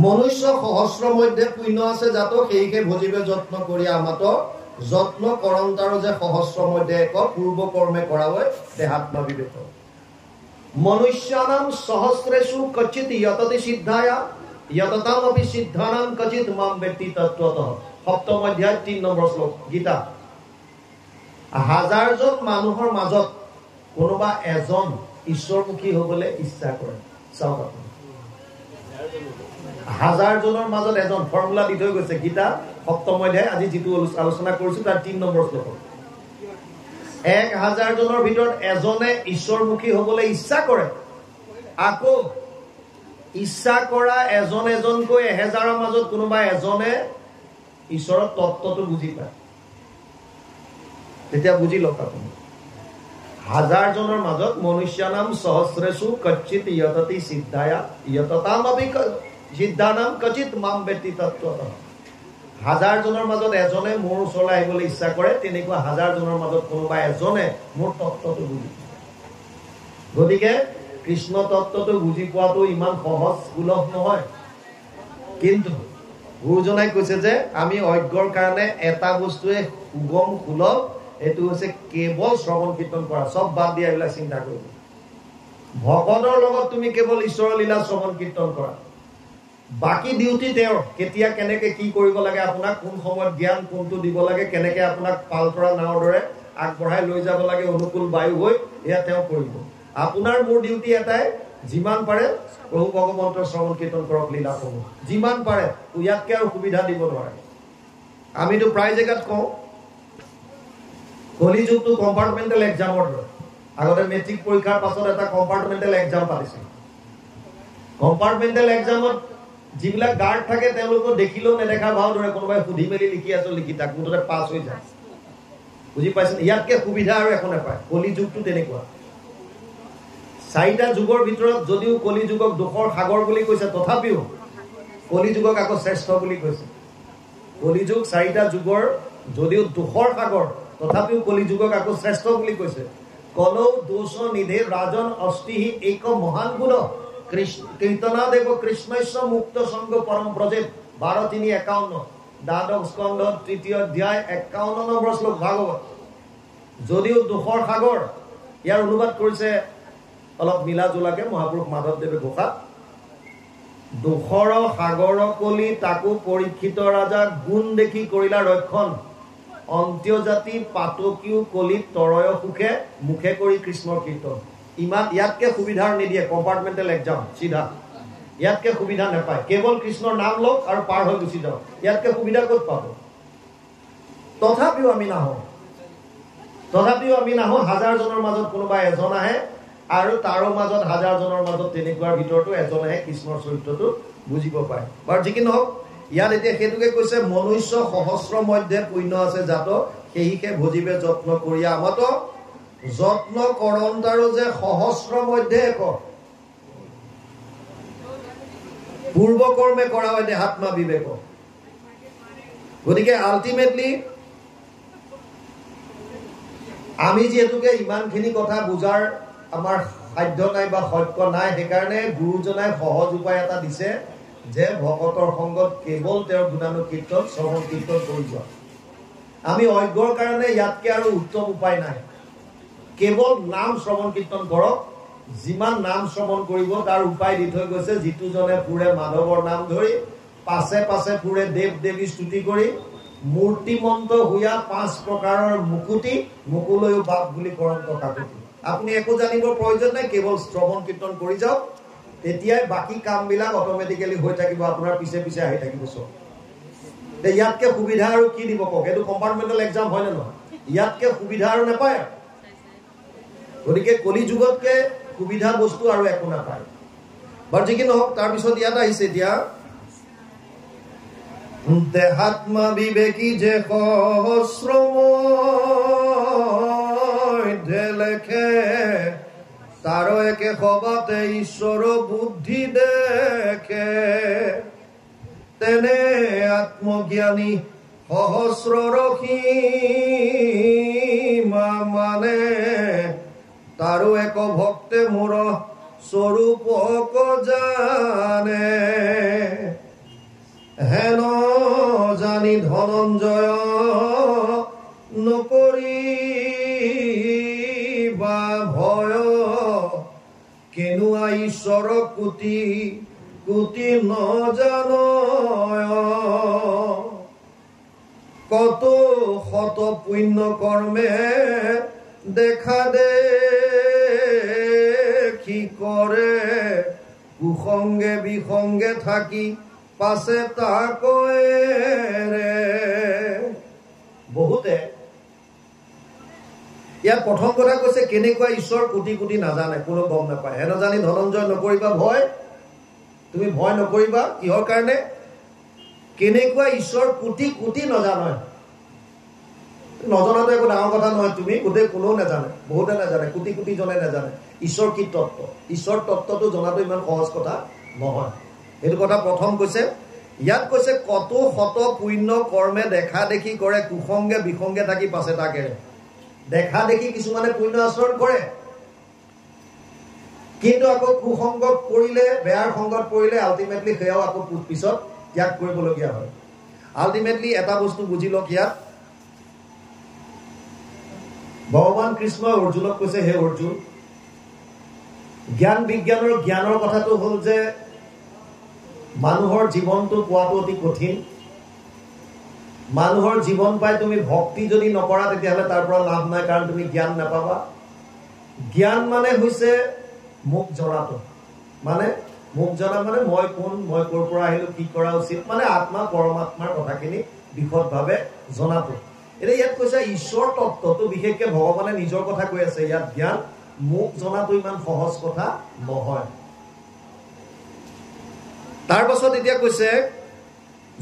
মনুষ্য সহস্র মধ্যে পুণ্য আছে যাত সেইকে ভজিবে যত্ন করিয়া মাত যত্ন করন্তার যে সহস্র মধ্যে এক পূর্ব কর্মে করা হয় দেহাত্মা বিবেক মনুষ্যানাম সহস্রেষু কচিত যততি সিদ্ধায়া যততামপি সিদ্ধানাম কচিত মাম ব্যক্তি তত্ত্বতঃ সপ্তম অধ্যায় 3 নম্বৰ শ্লোক গীতা হাজাৰজন মানুহৰ মাজত কোনোবা এজন ঈশ্বৰমুখী হ'বলৈ ইচ্ছা কৰে চাওক আপুনি হাজাৰজনৰ মাজত এজন ফৰ্মুলা দি থৈ গৈছে গীতা সপ্তম অধ্যায় আজি যেটো আলোচনা কৰিছো তাৰ 3 নম্বৰ শ্লোক 1000 জনৰ ভিতৰত এজনে ঈশ্বৰমুখী হ'বলৈ ইচ্ছা কৰে আকৌ ইচ্ছা কৰা এজন এজনকৈ 1000ৰ মাজত কোনোবা এজনে ঈশ্বৰৰ তত্ত্বটো বুজি পায় তেতিয়া বুজি লওক আপুনি হাজাৰ জনৰ মাজত মনুষ্যানাম সহস্ৰেষু কচিত যততি সিদ্ধায়া যততামপি সিদ্ধানাম কচিত মাম ব্যক্তি তত্ত্বতঃ হাজাৰ জনৰ মাজত এজনে মোৰ ওচৰলৈ আহিবলৈ ইচ্ছা কৰে তেনেকুৱা হাজাৰ জনৰ মাজত কোনোবা এজনে মোৰ তত্ত্বটো বুজি পায় গতিকে কৃষ্ণ তত্ত্বটো বুজি পোৱাটো ইমান সহজ সুলভ নহয় কিন্তু গুৰুজনাই কৈছে যে আমি অজ্ঞৰ কাৰণে এটা বস্তুৱে সুগম সুলভ এটো হৈছে কেৱল শ্ৰৱণ কীৰ্তন কৰা সব বাদ দিয়া এইবিলাক চিন্তা কৰিব ভগৱানৰ লগত তুমি কেৱল ঈশ্বৰৰ লীলা শ্ৰৱণ কীৰ্তন কৰা বাকি ডিউটি তেওঁৰ কেতিয়া কেনেকে কি কৰিব লাগে আপোনাক কোন সময়ত জ্ঞান কোনটো দিব লাগে কেনেকে আপোনাক পালতৰা নাওৰ দৰে আগবঢ়াই লৈ যাব লাগে অনুকূল বায়ু হৈ এয়া তেওঁ কৰিব আপোনাৰ মোৰ ডিউটি এটাই যিমান পাৰে প্ৰভু ভগৱন্তৰ শ্ৰৱণ কীৰ্তন কৰক লীলা সমূহ যিমান পাৰে ইয়াতকে আৰু সুবিধা দিব নোৱাৰে আমিতো প্ৰায় জেগাত কওঁ কলিযুগটো কম্পাৰ্টমেণ্টেল এক্সামৰ দৰে আগতে মেট্ৰিক পৰীক্ষাৰ পাছত এটা কম্পাৰ্টমেণ্টেল এক্সাম পাতিছিল কম্পাৰ্টমেণ্টেল এক্সামত যিবিলাক গাৰ্ড থাকে তেওঁলোকক দেখিলেও নেদেখা ভাও দৰে কোনোবাই সুধি মেলি লিখি আছো লিখি তাক মুঠতে পাছ হৈ যায় বুজি পাইছেন ইয়াতকে সুবিধা আৰু একো নাপায় কলিযুগটো তেনেকুৱা চাৰিটা যুগৰ ভিতৰত যদিও কলিযুগক দুখৰ সাগৰ বুলি কৈছে তথাপিও কলিযুগক আকৌ শ্ৰেষ্ঠ বুলি কৈছে কলিযুগ চাৰিটা যুগৰ যদিও দুখৰ সাগৰ তথাপিও কলিযুগক আকৌ শ্ৰেষ্ঠ বুলি কৈছে কলৌ দোষ নিধে ৰাজন অষ্টিহি এক মহান গুণ কীৰ্তনাদেৱ কৃষ্ণস্য মুক্ত সংগ পৰম ব্ৰজেত 12:3-51 দ্বাদশ স্কন্ধ 3য় অধ্যায় 51 নম্বৰ শ্লোক ভাগৱত যদিও দুখৰ সাগৰ ইয়াৰ অনুবাদ কৰিছে অলপ মিলা জোলাকে মহাপুৰুষ মাধৱদেৱে ঘোষাত দুখৰ সাগৰ কলি তাকো পৰীক্ষিত ৰাজা গুণ দেখি কৰিলা ৰক্ষণ অন্ত্যজাতি পাতকিও কলি তৰয় সুখে মুখে কৰি কৃষ্ণৰ কীৰ্তন ইমান ইয়াতকে সুবিধাৰ নিদিয়ে কম্পাৰ্টমেণ্টেল এক্সাম সিধা ইয়াতকে সুবিধা নাপায় কেৱল কৃষ্ণৰ নাম লওক আৰু পাৰ হৈ গুচি যাওক ইয়াতকে সুবিধা ক'ত পাব তথাপিও আমি নাহো হাজাৰ জনৰ মাজত কোনোবা এজন আহে আৰু তাৰো মাজত হাজাৰ জনৰ মাজত তেনেকুৱাৰ ভিতৰতো এজনেহে কৃষ্ণৰ চৰিত্ৰটো বুজিব পায় বাৰু যি কি নহওক ইয়াত এতিয়া সেইটোকে কৈছে মনুষ্য সহস্ৰ মধ্যে পুণ্য আছে যাত সেইকে ভজিবে যত্ন কৰিয়া আমত যত্ন কৰন্তাৰো যে সহস্ৰ মধ্যে এক পূৰ্ব কৰ্মে কৰা হয় দেহাত্মা বিবেক গতিকে আল্টিমেটলি আমি যিহেতুকে ইমানখিনি কথা বুজাৰ আমাৰ সাধ্য নাই বা সত্য নাই সেইকাৰণে গুৰুজনাই সহজ উপায় এটা দিছে যে ভকতৰ সংগত কেৱল তেওঁৰ গুণানুকীৰ্তন শ্ৰৱণ কীৰ্তন কৰি যোৱা আমি অজ্ঞৰ কাৰণে ইয়াতকে আৰু উত্তম উপায় নাই কেৱল নাম শ্ৰৱণ কীৰ্তন কৰক যিমান নাম শ্ৰৱণ কৰিব তাৰ উপায় দি থৈ গৈছে যিটো জনে পুৰে মাধৱৰ নাম ধৰি পাছে পাছে পুৰে দেৱ দেৱী স্তুতি কৰি মূৰ্তিমন্ত হোৱা 5 প্ৰকাৰৰ মুকুতি মুকুলৈও বাপ বুলি কৰন্ত কাকতি আপুনি একো জানিবৰ প্ৰয়োজন নাই কেৱল শ্ৰৱণ কীৰ্তন কৰি যাওক তেতিয়াই বাকি কামবিলাক অটোমেটিক্যালি হৈ থাকিব আপোনাৰ পিছে পিছে আহি থাকিব সব তে ইয়াতকে সুবিধা আৰু কি দিব কওক এটো কম্পাৰ্টমেণ্টেল এক্সাম হয় না নহয় ইয়াতকে সুবিধা আৰু নাপায় গতিকে কলিযুগতকে সুবিধা বস্তু আৰু একো নাপায় বাৰু যি কি নহওক তাৰ পিছত ইয়াত আহিছে এতিয়া দেহাত্মা বিবেকী যে সহস্ৰম লেখে তাৰ একে সবাতে ঈশ্বৰ বুদ্ধি দেখে তেনে আত্মজ্ঞানী সহস্ৰ ৰখি মানে তাৰও এক ভক্তে মোৰ স্বৰূপ জানে সঞ্জয় নকৰিবা ভয় কেনুৱা ঈশ্বৰ কোটি কোটি নজানয় কত শত পুণ্য কৰ্মে দেখা দেখি কৰে কুসংগে বিসংগে থাকি পাছে তাকয়ে ৰে বহুতে ইয়াত প্ৰথম কথা কৈছে কেনেকুৱা ঈশ্বৰ কোটি কোটি নাজানে কোনো গম নাপায় হে নাজানি ধনঞ্জয় নকৰিবা ভয় তুমি ভয় নকৰিবা কিহৰ কাৰণে কেনেকুৱা ঈশ্বৰ কোটি কোটি নাজানে নজনাটো একো ডাঙৰ কথা নহয় তুমি গোটেই কোনো নাজানে বহুতে নাজানে কোটি কোটি জনে নাজানে ঈশ্বৰ কি তত্ত্ব ঈশ্বৰ তত্ত্বটো জনাটো ইমান সহজ কথা নহয় এইটো কথা প্ৰথম কৈছে ইয়াত কৈছে কত শত পুণ্য কৰ্মে দেখা দেখি কৰে কুসংগে বিসংগে থাকি পাছে তাকে দেখা দেখি কিছুমানে পুণ্য আচৰণ কৰে কিন্তু আকৌ কুসংগত পৰিলে বেয়াৰ সংগত পৰিলে আল্টিমেটলি সেয়াও আকৌ পিছত ত্যাগ কৰিবলগীয়া হয় আল্টিমেটলি এটা বস্তু বুজি লওক ইয়াত ভগৱান কৃষ্ণ অৰ্জুনক কৈছে হে অৰ্জুন জ্ঞান বিজ্ঞানৰ জ্ঞানৰ কথাটো হ'ল যে মানুহৰ জীৱনটো পোৱাটো অতি কঠিন মানুহৰ জীৱন পাই তুমি ভক্তি যদি নকৰা তেতিয়াহ'লে তাৰ পৰা লাভ নাই কাৰণ তুমি জ্ঞান নাপাবা জ্ঞান মানে হৈছে মুখ জনাটো মানে মুখ জনা মানে মই কোন মই ক'ৰ পৰা আহিলো কি কৰা উচিত মানে আত্মা পৰমাত্মাৰ কথাখিনি বিশদভাৱে জনাটো এতিয়া ইয়াত কৈছে ঈশ্বৰ তত্ত্বটো বিশেষকৈ ভগৱানে নিজৰ কথা কৈ আছে ইয়াত জ্ঞান মুখ জনাটো ইমান সহজ কথা নহয় তাৰ পাছত এতিয়া কৈছে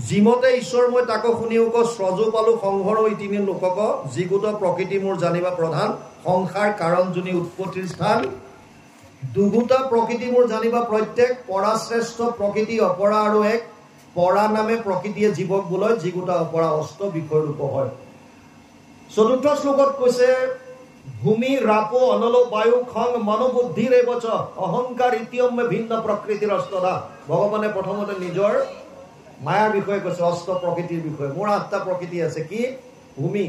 জিমতে ঈশ্বৰ মই তাকো শুনিওক স্ৰজু পালো সংঘৰ ইতিনি লোকক যিগুত প্ৰকৃতি মোৰ জানিবা প্ৰধান সংসাৰ কাৰণ জুনি উৎপত্তিৰ স্থান দুগুটা প্ৰকৃতি মোৰ জানিবা প্ৰত্যেক পৰাশ্ৰেষ্ঠ প্ৰকৃতি অপৰা আৰু এক পৰা নামে প্ৰকৃতিয়ে জীৱক বোলয় যিগুটা অপৰা অষ্ট বিষয় ৰূপ হয় চতুৰ্থ শ্লোকত কৈছে ভূমি ৰাপো অনল বায়ু খং মনোবুদ্ধিৰ এবচ অহংকাৰ ইতিয়মে ভিন্ন প্ৰকৃতিৰ অষ্টদা ভগৱানে প্ৰথমতে নিজৰ মায়াৰ বিষয়ে কৈছে অষ্ট প্ৰকৃতিৰ বিষয়ে মোৰ ৮টা প্ৰকৃতি আছে কি ভূমি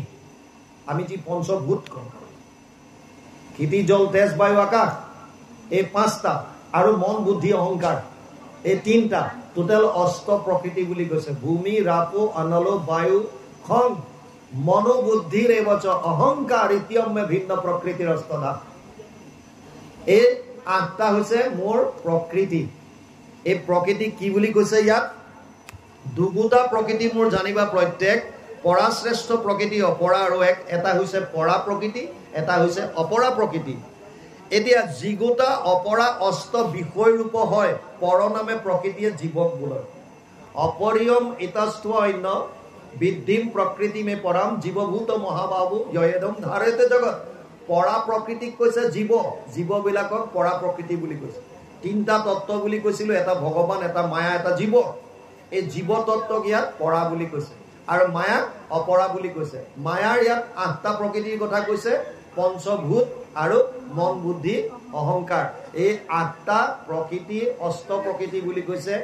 আমি যি পঞ্চভূত কওঁ ক্ষিতি জল তেজ বায়ু আকাশ এই 5টা আৰু মন বুদ্ধি অহংকাৰ এই 3টা টোটাল অষ্ট প্ৰকৃতি বুলি কৈছে ভূমি ৰাপো অনল বায়ু খং মনোবুদ্ধিৰ এবচ অহংকাৰ ইতিয়মে ভিন্ন প্ৰকৃতিৰ অষ্টদা এই 8টা হৈছে মোৰ প্ৰকৃতি এই প্ৰকৃতি কি বুলি কৈছে ইয়াত দুগুটা প্ৰকৃতি মোৰ জানিবা প্ৰত্যেক পৰাশ্ৰেষ্ঠ প্ৰকৃতি অপৰা আৰু এক এটা হৈছে পৰা প্ৰকৃতি এটা হৈছে অপৰা প্ৰকৃতি এতিয়া যিগুটা অপৰা অষ্ট বিষয় ৰূপ হয় পৰ নামে প্ৰকৃতিয়ে জীৱক বোলয় অপৰিয়ম ইতস্থ অন্য বিদ্ধিম প্ৰকৃতি মে পৰাম জীৱভূত মহাবাহু যয়েদম ধাৰেতে জগত পৰা প্ৰকৃতিক কৈছে জীৱবিলাকক পৰা প্ৰকৃতি বুলি কৈছে 3টা তত্ত্ব বুলি কৈছিলো এটা ভগৱান এটা মায়া এটা জীৱ এই জীৱ তত্ত্বক ইয়াত পৰা বুলি কৈছে আৰু মায়া অপৰা বুলি কৈছে মায়াৰ ইয়াত 8টা প্ৰকৃতিৰ কথা কৈছে পঞ্চভূত আৰু মন বুদ্ধি অহংকাৰ এই 8টা প্ৰকৃতি অষ্ট প্ৰকৃতি বুলি কৈছে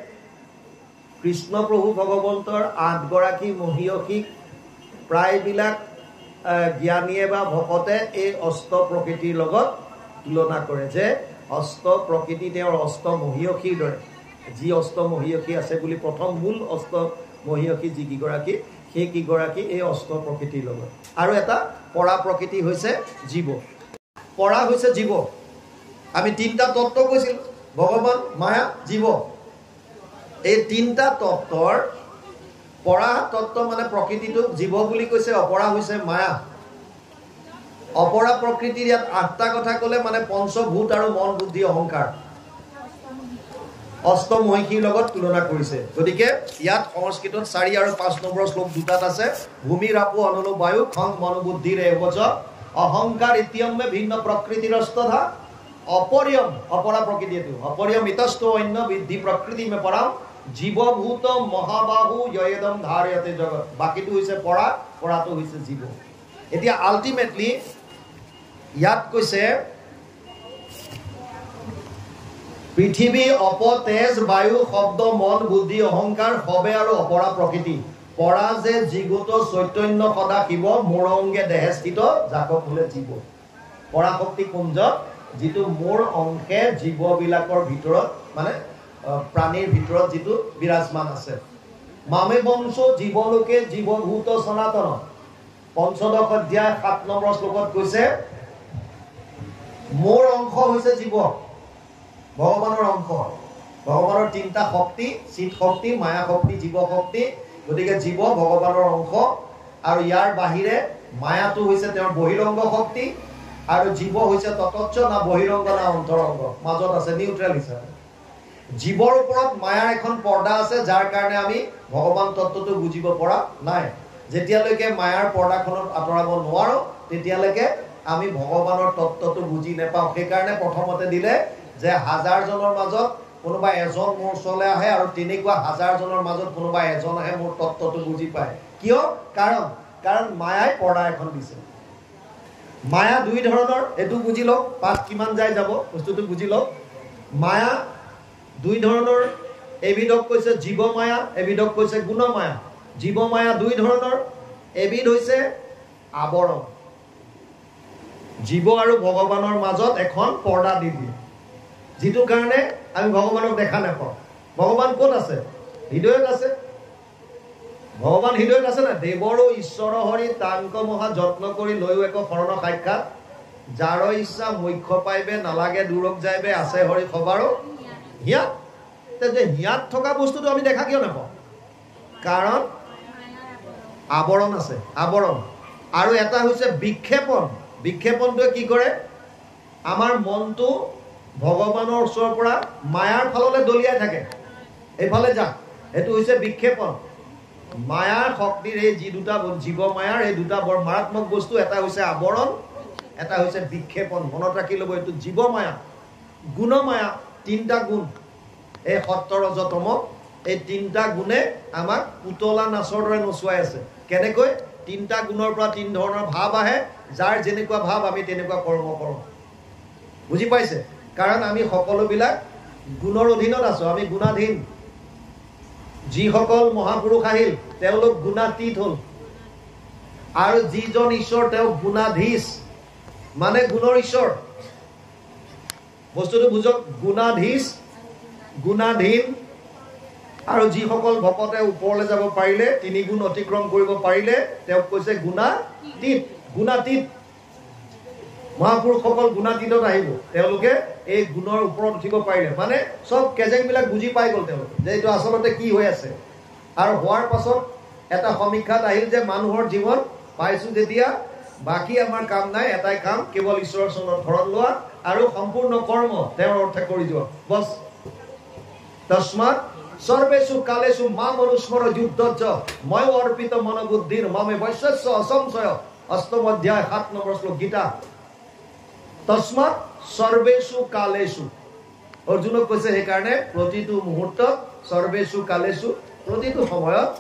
কৃষ্ণ প্ৰভু ভগৱন্তৰ 8 গৰাকী মহিয়সীক প্ৰায়বিলাক জ্ঞানীয়ে বা ভকতে এই অষ্ট প্ৰকৃতিৰ লগত তুলনা কৰে যে অষ্ট প্ৰকৃতি তেওঁৰ অষ্ট মহিয়সীৰ দৰে যি অষ্ট মহিয়সী আছে বুলি প্ৰথম মূল অষ্ট মহিয়সী যি কিগৰাকী সেই কিগৰাকী এই অষ্ট প্ৰকৃতিৰ লগত আৰু এটা পৰা প্ৰকৃতি হৈছে জীৱ পৰা হৈছে জীৱ আমি 3টা তত্ত্ব কৈছিল ভগৱান মায়া জীৱ এই 3টা তত্ত্বৰ পৰা তত্ত্ব মানে প্ৰকৃতিটোক জীৱ বুলি কৈছে অপৰা হৈছে মায়া অপৰা প্ৰকৃতিৰ ইয়াত 8টা কথা ক'লে মানে পঞ্চভূত আৰু মন বুদ্ধি অহংকাৰ অষ্টম মহিষীৰ লগত তুলনা কৰিছে গতিকে ইয়াত সংস্কৃতত 4 আৰু 5 নম্বৰ শ্লোক দুটাত আছে ভূমি ৰাপো অনল বায়ু খং মনোবুদ্ধিৰ এবচ অহংকাৰ ইতিয়মে ভিন্ন প্ৰকৃতিৰ অষ্টধা অপৰিয়ম অপৰা প্ৰকৃতি এটো অপৰিয়ম ইতস্থ অন্য বিদ্ধি প্ৰকৃতি মে পৰাম জীৱভূত মহাবাহু যয়েদম ধাৰয়তে জগত বাকিটো হৈছে পৰাটো হৈছে জীৱ এতিয়া আল্টিমেটলি ইয়াত কৈছে পৃথিৱী অপ তেজ বায়ু শব্দ মন বুদ্ধি অহংকাৰ হবে আৰু অপৰা প্ৰকৃতি পৰা যে জীগুত চৈতন্য সদা শিৱ মোৰ অংগে দেহে স্থিত যাকক বোলে জীৱ পৰাশক্তি কুঞ্জ যিটো মোৰ অংশে জীৱবিলাকৰ ভিতৰত মানে প্ৰাণীৰ ভিতৰত যিটো বিৰাজমান আছে মামে বংশ জীৱলোকে জীৱভূত সনাতন পঞ্চদশ অধ্যায় 7 নম্বৰ শ্লোকত কৈছে মোৰ অংশ হৈছে জীৱ ভগৱানৰ অংশ ভগৱানৰ তিনিটা শক্তি চিত শক্তি মায়া শক্তি জীৱ শক্তি গতিকে জীৱ ভগৱানৰ অংশ আৰু ইয়াৰ বাহিৰে মায়াটো হৈছে তেওঁৰ বহিৰংগ শক্তি আৰু জীৱ হৈছে ততচ্ছ না বহিৰংগ না অন্তৰংগ মাজত আছে নিউট্ৰেল হিচাপে জীৱৰ ওপৰত মায়াৰ এখন পৰ্দা আছে যাৰ কাৰণে আমি ভগৱান তত্ত্বটো বুজিব পৰা নাই যেতিয়ালৈকে মায়াৰ পৰ্দাখনত আঁতৰাব নোৱাৰো তেতিয়ালৈকে আমি ভগৱানৰ তত্ত্বটো বুজি নাপাওঁ সেইকাৰণে প্ৰথমতে দিলে যে হাজাৰজনৰ মাজত কোনোবা এজন মোৰ ওচৰলৈ আহে আৰু তেনেকুৱা হাজাৰজনৰ মাজত কোনোবা এজন আহে মোৰ তত্ত্বটো বুজি পায় কিয় কাৰণ মায়াই পৰ্দা এখন দিছে মায়া দুই ধৰণৰ এটো বুজি লওক পাঁচ কিমান যায় যাব বস্তুটো বুজি লওক মায়া দুই ধৰণৰ এবিধক কৈছে জীৱ মায়া এবিধক কৈছে গুণ মায়া জীৱ মায়া দুই ধৰণৰ এবিধ হৈছে আৱৰণ জীৱ আৰু ভগৱানৰ মাজত এখন পৰ্দা দি দিয়ে যিটো কাৰণে আমি ভগৱানক দেখা নাপাওঁ ভগৱান ক'ত আছে হৃদয়ত আছে ভগৱান হৃদয়ত আছে না দেৱৰো ঈশ্বৰ হৰি তাংক মহা যত্ন কৰি লৈও এক শৰণ সাক্ষাৎ যাৰ ইচ্ছা মুখ্য পাইবে নালাগে দূৰক যাইবে আছে হৰি খবাৰো হিয়াত যে হিয়াত থকা বস্তুটো আমি দেখা কিয় নাপাওঁ কাৰণ আৱৰণ আছে আৱৰণ আৰু এটা হৈছে বিক্ষেপণ বিক্ষেপণটোৱে কি কৰে আমাৰ মনটো ভগৱানৰ ওচৰৰ পৰা মায়াৰ ফাললৈ দলিয়াই থাকে এইফালে যা এইটো হৈছে বিক্ষেপণ মায়াৰ শক্তিৰ এই যি দুটা জীৱ মায়াৰ এই দুটা বৰ মাৰাত্মক বস্তু এটা হৈছে আৱৰণ এটা হৈছে বিক্ষেপণ মনত ৰাখি ল'ব এইটো জীৱ মায়া গুণ মায়া তিনিটা গুণ এই সত্য ৰজ তম এই তিনিটা গুণে আমাক পুতলা নাচৰ দৰে নচুৱাই আছে কেনেকৈ তিনিটা গুণৰ পৰা তিনি ধৰণৰ ভাৱ আহে যাৰ যেনেকুৱা ভাৱ আমি তেনেকুৱা কৰ্ম কৰোঁ বুজি পাইছে কাৰণ আমি সকলোবিলাক গুণৰ অধীনত আছো আমি গুণাধীন যিসকল মহাপুৰুষ আহিল তেওঁলোক গুণাতীত হ'ল আৰু যিজন ঈশ্বৰ তেওঁ গুণাধীশ মানে গুণৰ ঈশ্বৰ বস্তুটো বুজক গুণাধীশ গুণাধীন আৰু যিসকল ভকতে ওপৰলৈ যাব পাৰিলে তিনি গুণ অতিক্ৰম কৰিব পাৰিলে তেওঁক কৈছে গুণাতীত গুণাতীত মহাপুৰুষসকল গুণাতীতত আহিব তেওঁলোকে এই গুণৰ ওপৰত উঠিব পাৰিলে মানে সব কেজেংবিলাক বুজি পাই গ'ল তেওঁলোকে যে এইটো আচলতে কি হৈ আছে আৰু হোৱাৰ পাছত এটা সমীক্ষাত আহিল যে মানুহৰ জীৱন পাইছো যেতিয়া বাকী আমাৰ কাম নাই এটাই কাম কেৱল ঈশ্বৰৰ চৰণত শৰণ লোৱা আৰু সম্পূৰ্ণ কৰ্ম তেওঁৰ অৰ্থে কৰি যোৱা বছ তস্মাৎ সৰ্বেষু কালেষু মাম অনুস্মৰ যুদ্ধচ্চ ময় অৰ্পিত মনোবুদ্ধিৰ মামে বৈশ্যস্য অসংশয় অষ্টম অধ্যায় 7 নম্বৰ শ্লোক গীতা তস্মাৎ সৰ্বেষু কালেষু অৰ্জুনক কৈছে সেইকাৰণে প্ৰতিটো মুহূৰ্তত সৰ্বেষু কালেষু প্ৰতিটো সময়ত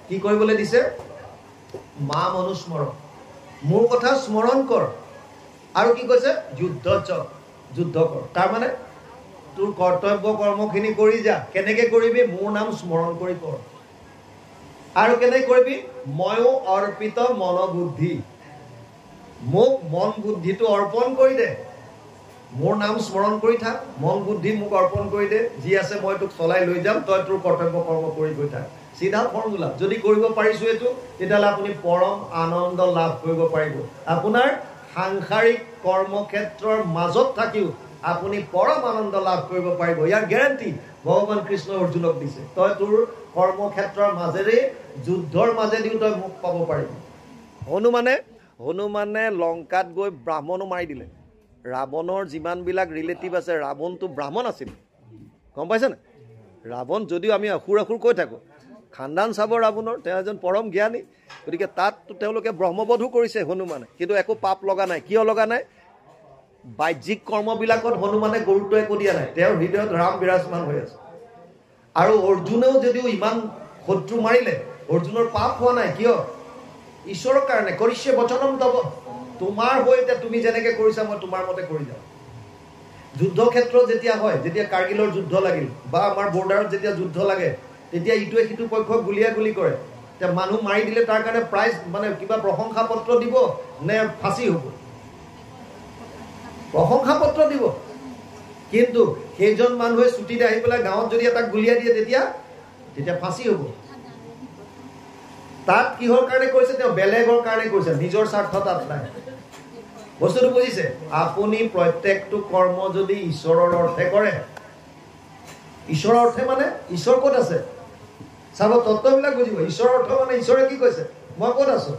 কি কৰিবলৈ দিছে মাম অনুস্মৰ মোৰ কথা স্মৰণ কৰ আৰু কি কৈছে যুদ্ধচ্চ যুদ্ধ কৰ তাৰ মানে তোৰ কৰ্তব্য কৰ্মখিনি কৰি যা কেনেকৈ কৰিবি মোৰ নাম স্মৰণ কৰি কৰ আৰু কেনেকৈ কৰিবি ময়ো অৰ্পিত মনোবুদ্ধি মোক মন বুদ্ধিটো অৰ্পণ কৰি দে মোৰ নাম স্মৰণ কৰি থাক মন বুদ্ধি মোক অৰ্পণ কৰি দে যি আছে মই তোক চলাই লৈ যাম তই তোৰ কৰ্তব্য কৰ্ম কৰি গৈ থাক চিধা ফৰ্মুলা যদি কৰিব পাৰিছো এইটো তেতিয়াহ'লে আপুনি পৰম আনন্দ লাভ কৰিব পাৰিব আপোনাৰ সাংসাৰিক কৰ্মক্ষেত্ৰৰ মাজত থাকিও আপুনি পৰম আনন্দ লাভ কৰিব পাৰিব ইয়াৰ গ্যাৰান্টি ভগৱান কৃষ্ণ অৰ্জুনক দিছে তই তোৰ কৰ্মক্ষেত্ৰৰ মাজেৰে যুদ্ধৰ মাজেদিও তই মুখ পাব পাৰিবি হনুমানে লংকাত গৈ ব্ৰাহ্মণো মাৰি দিলে ৰাৱণৰ যিমানবিলাক ৰিলেটিভ আছে ৰাৱণটো ব্ৰাহ্মণ আছিল গম পাইছেনে ৰাৱণ যদিও আমি অসুৰ কৈ থাকোঁ খানদান চাব ৰাৱণৰ তেওঁ এজন পৰম জ্ঞানী গতিকে তাততো তেওঁলোকে ব্ৰহ্মবধো কৰিছে হনুমানে কিন্তু একো পাপ লগা নাই কিয় লগা নাই বাহ্যিক কৰ্মবিলাকত হনুমানে গুৰুত্ব একো দিয়া নাই তেওঁৰ হৃদয়ত ৰাম বিৰাজমান হৈ আছে আৰু অৰ্জুনেও যদিও ইমান শত্ৰু মাৰিলে অৰ্জুনৰ পাপ হোৱা নাই কিয় ঈশ্বৰৰ কাৰণে কৰিছে বচনম তব তোমাৰ হৈতে তুমি যেনেকৈ কৰিছা মই তোমাৰ মতে কৰি যাওঁ যুদ্ধ ক্ষেত্ৰত যেতিয়া হয় যেতিয়া কাৰ্গিলৰ যুদ্ধ লাগিল বা আমাৰ বৰ্ডাৰত যেতিয়া যুদ্ধ লাগে তেতিয়া ইটোৱে সিটো পক্ষক গুলিয়াগুলি কৰে মানুহ মাৰি দিলে তাৰ কাৰণে প্ৰাইজ মানে কিবা প্ৰশংসা পত্ৰ দিব নে ফাঁচি হ'ব? প্ৰশংসা পত্ৰ দিব। কিন্তু সেইজন মানুহে ছুটিতে আহি পেলাই গাঁৱত যদি এটা গুলিয়াই দিয়ে তেতিয়া ফাঁচি হ'ব। তাত কিহৰ কাৰণে কৰিছে? তেওঁ বেলেগৰ কাৰণে কৰিছে, নিজৰ স্বাৰ্থ তাত নাই। বস্তুটো বুজিছে? আপুনি প্ৰত্যেকটো কৰ্ম যদি ঈশ্বৰৰ অৰ্থে কৰে, ঈশ্বৰৰ অৰ্থে মানে ঈশ্বৰ ক'ত আছে চাব, তত্ত্ববিলাক বুজিব। ঈশ্বৰৰ অৰ্থ মানে ঈশ্বৰে কি কৈছে, মই ক'ত আছো?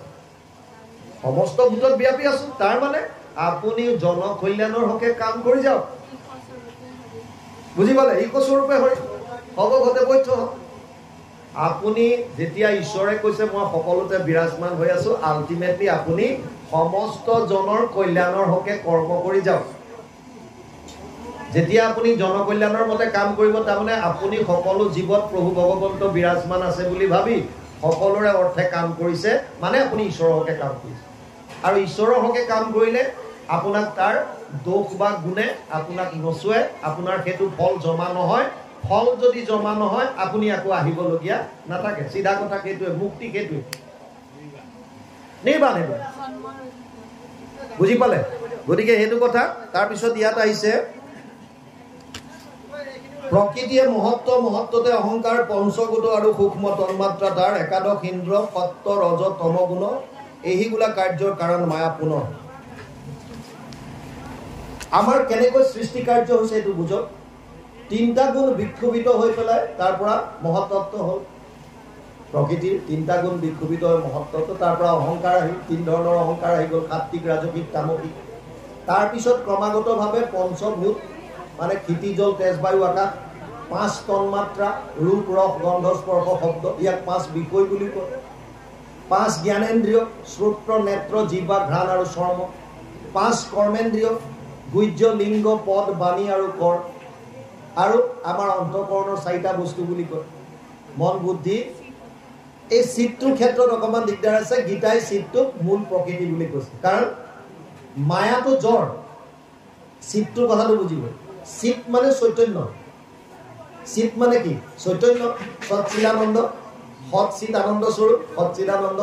সমস্ত ভূতত ব্যাপী আছো। তাৰ মানে আপুনি জনকল্যাণৰ হকে কাম কৰি যাওক। বুজি পালে? ইকস্বৰূপে হয় সৰ্বঘতে বৈধ। আপুনি যেতিয়া ঈশ্বৰে কৈছে মই সকলোতে বিৰাজমান হৈ আছো, আল্টিমেটলি আপুনি সমস্ত জনৰ কল্যাণৰ হকে কৰ্ম কৰি যাওক। যেতিয়া আপুনি জনকল্যাণৰ মতে কাম কৰিব, তাৰমানে আপুনি সকলো জীৱত প্ৰভু ভগৱন্ত বিৰাজমান আছে বুলি ভাবি সকলোৰে অৰ্থে কাম কৰিছে, মানে আপুনি ঈশ্বৰৰ হকে কাম কৰিছে। আৰু ঈশ্বৰৰ হকে কাম কৰিলে আপোনাক তাৰ দোষ বা গুণে আপোনাক নচুৱে, আপোনাৰ সেইটো ফল জমা নহয়। ফল যদি জমা নহয় আপুনি আকৌ আহিবলগীয়া নাথাকে। চিধা কথা সেইটোৱে, মুক্তি সেইটোৱে, নিৰ্বাণ সেইটো। বুজি পালে? গতিকে সেইটো কথা। তাৰপিছত ইয়াত আহিছে প্ৰকৃতিয়ে মহত্বতে অহংকাৰ, পঞ্চগুণ আৰু সূক্ষ্ম তন্মাত্ৰা তাৰ একাদশ ইন্দ্ৰ সত্য ৰজ তম গুণ এইগুলা কাৰ্যৰ কাৰণ মায়া পুনৰ। আমাৰ কেনেকৈ সৃষ্টি কাৰ্য হৈছে এইটো বুঝক। তিনিটা গুণ বিক্ষোভিত হৈ পেলাই তাৰ পৰা মহত্তত্ব হ'ল। প্ৰকৃতিৰ তিনিটা গুণ বিক্ষোভিত হৈ মহত্তত্ব, তাৰ পৰা অহংকাৰ আহিল। তিনি ধৰণৰ অহংকাৰ আহি গ'ল, সাত্বিক, ৰাজসিক, তামসিক। তাৰপিছত ক্ৰমাগতভাৱে পঞ্চভূত মানে ক্ষিতি, জল, তেজ, বায়ু, আকাশ, 5 তন্মাত্ৰা, ৰূপ, ৰস, গন্ধ, স্পৰ্শ, শব্দ, ইয়াক 5 বিষয় বুলি কয়। 5 জ্ঞানেন্দ্ৰিয়, শ্ৰোত্ৰ, নেত্ৰ, জিহ্বা, ঘ্ৰাণ আৰু চৰ্ম। 5 কৰ্মেন্দ্ৰিয়, গুহ্য, লিংগ, পদ, বাণী আৰু কৰ। আৰু আমাৰ অন্তঃকৰণৰ 4টা বস্তু বুলি কয়, মন, বুদ্ধি। এই চিত্তৰ ক্ষেত্ৰত অকণমান দিগদাৰ আছে। গীতাই চিত্তক মূল প্ৰকৃতি বুলি কৈছে, কাৰণ মায়াটো জ্বৰ। চিত্তৰ কথাটো বুজিব। চিত মানে চৈতন্য। চিত মানে কি? চৈতন্য, সচ্চিদানন্দ, সৎ চিত আনন্দ স্বৰূপ, সচ্চিদানন্দ।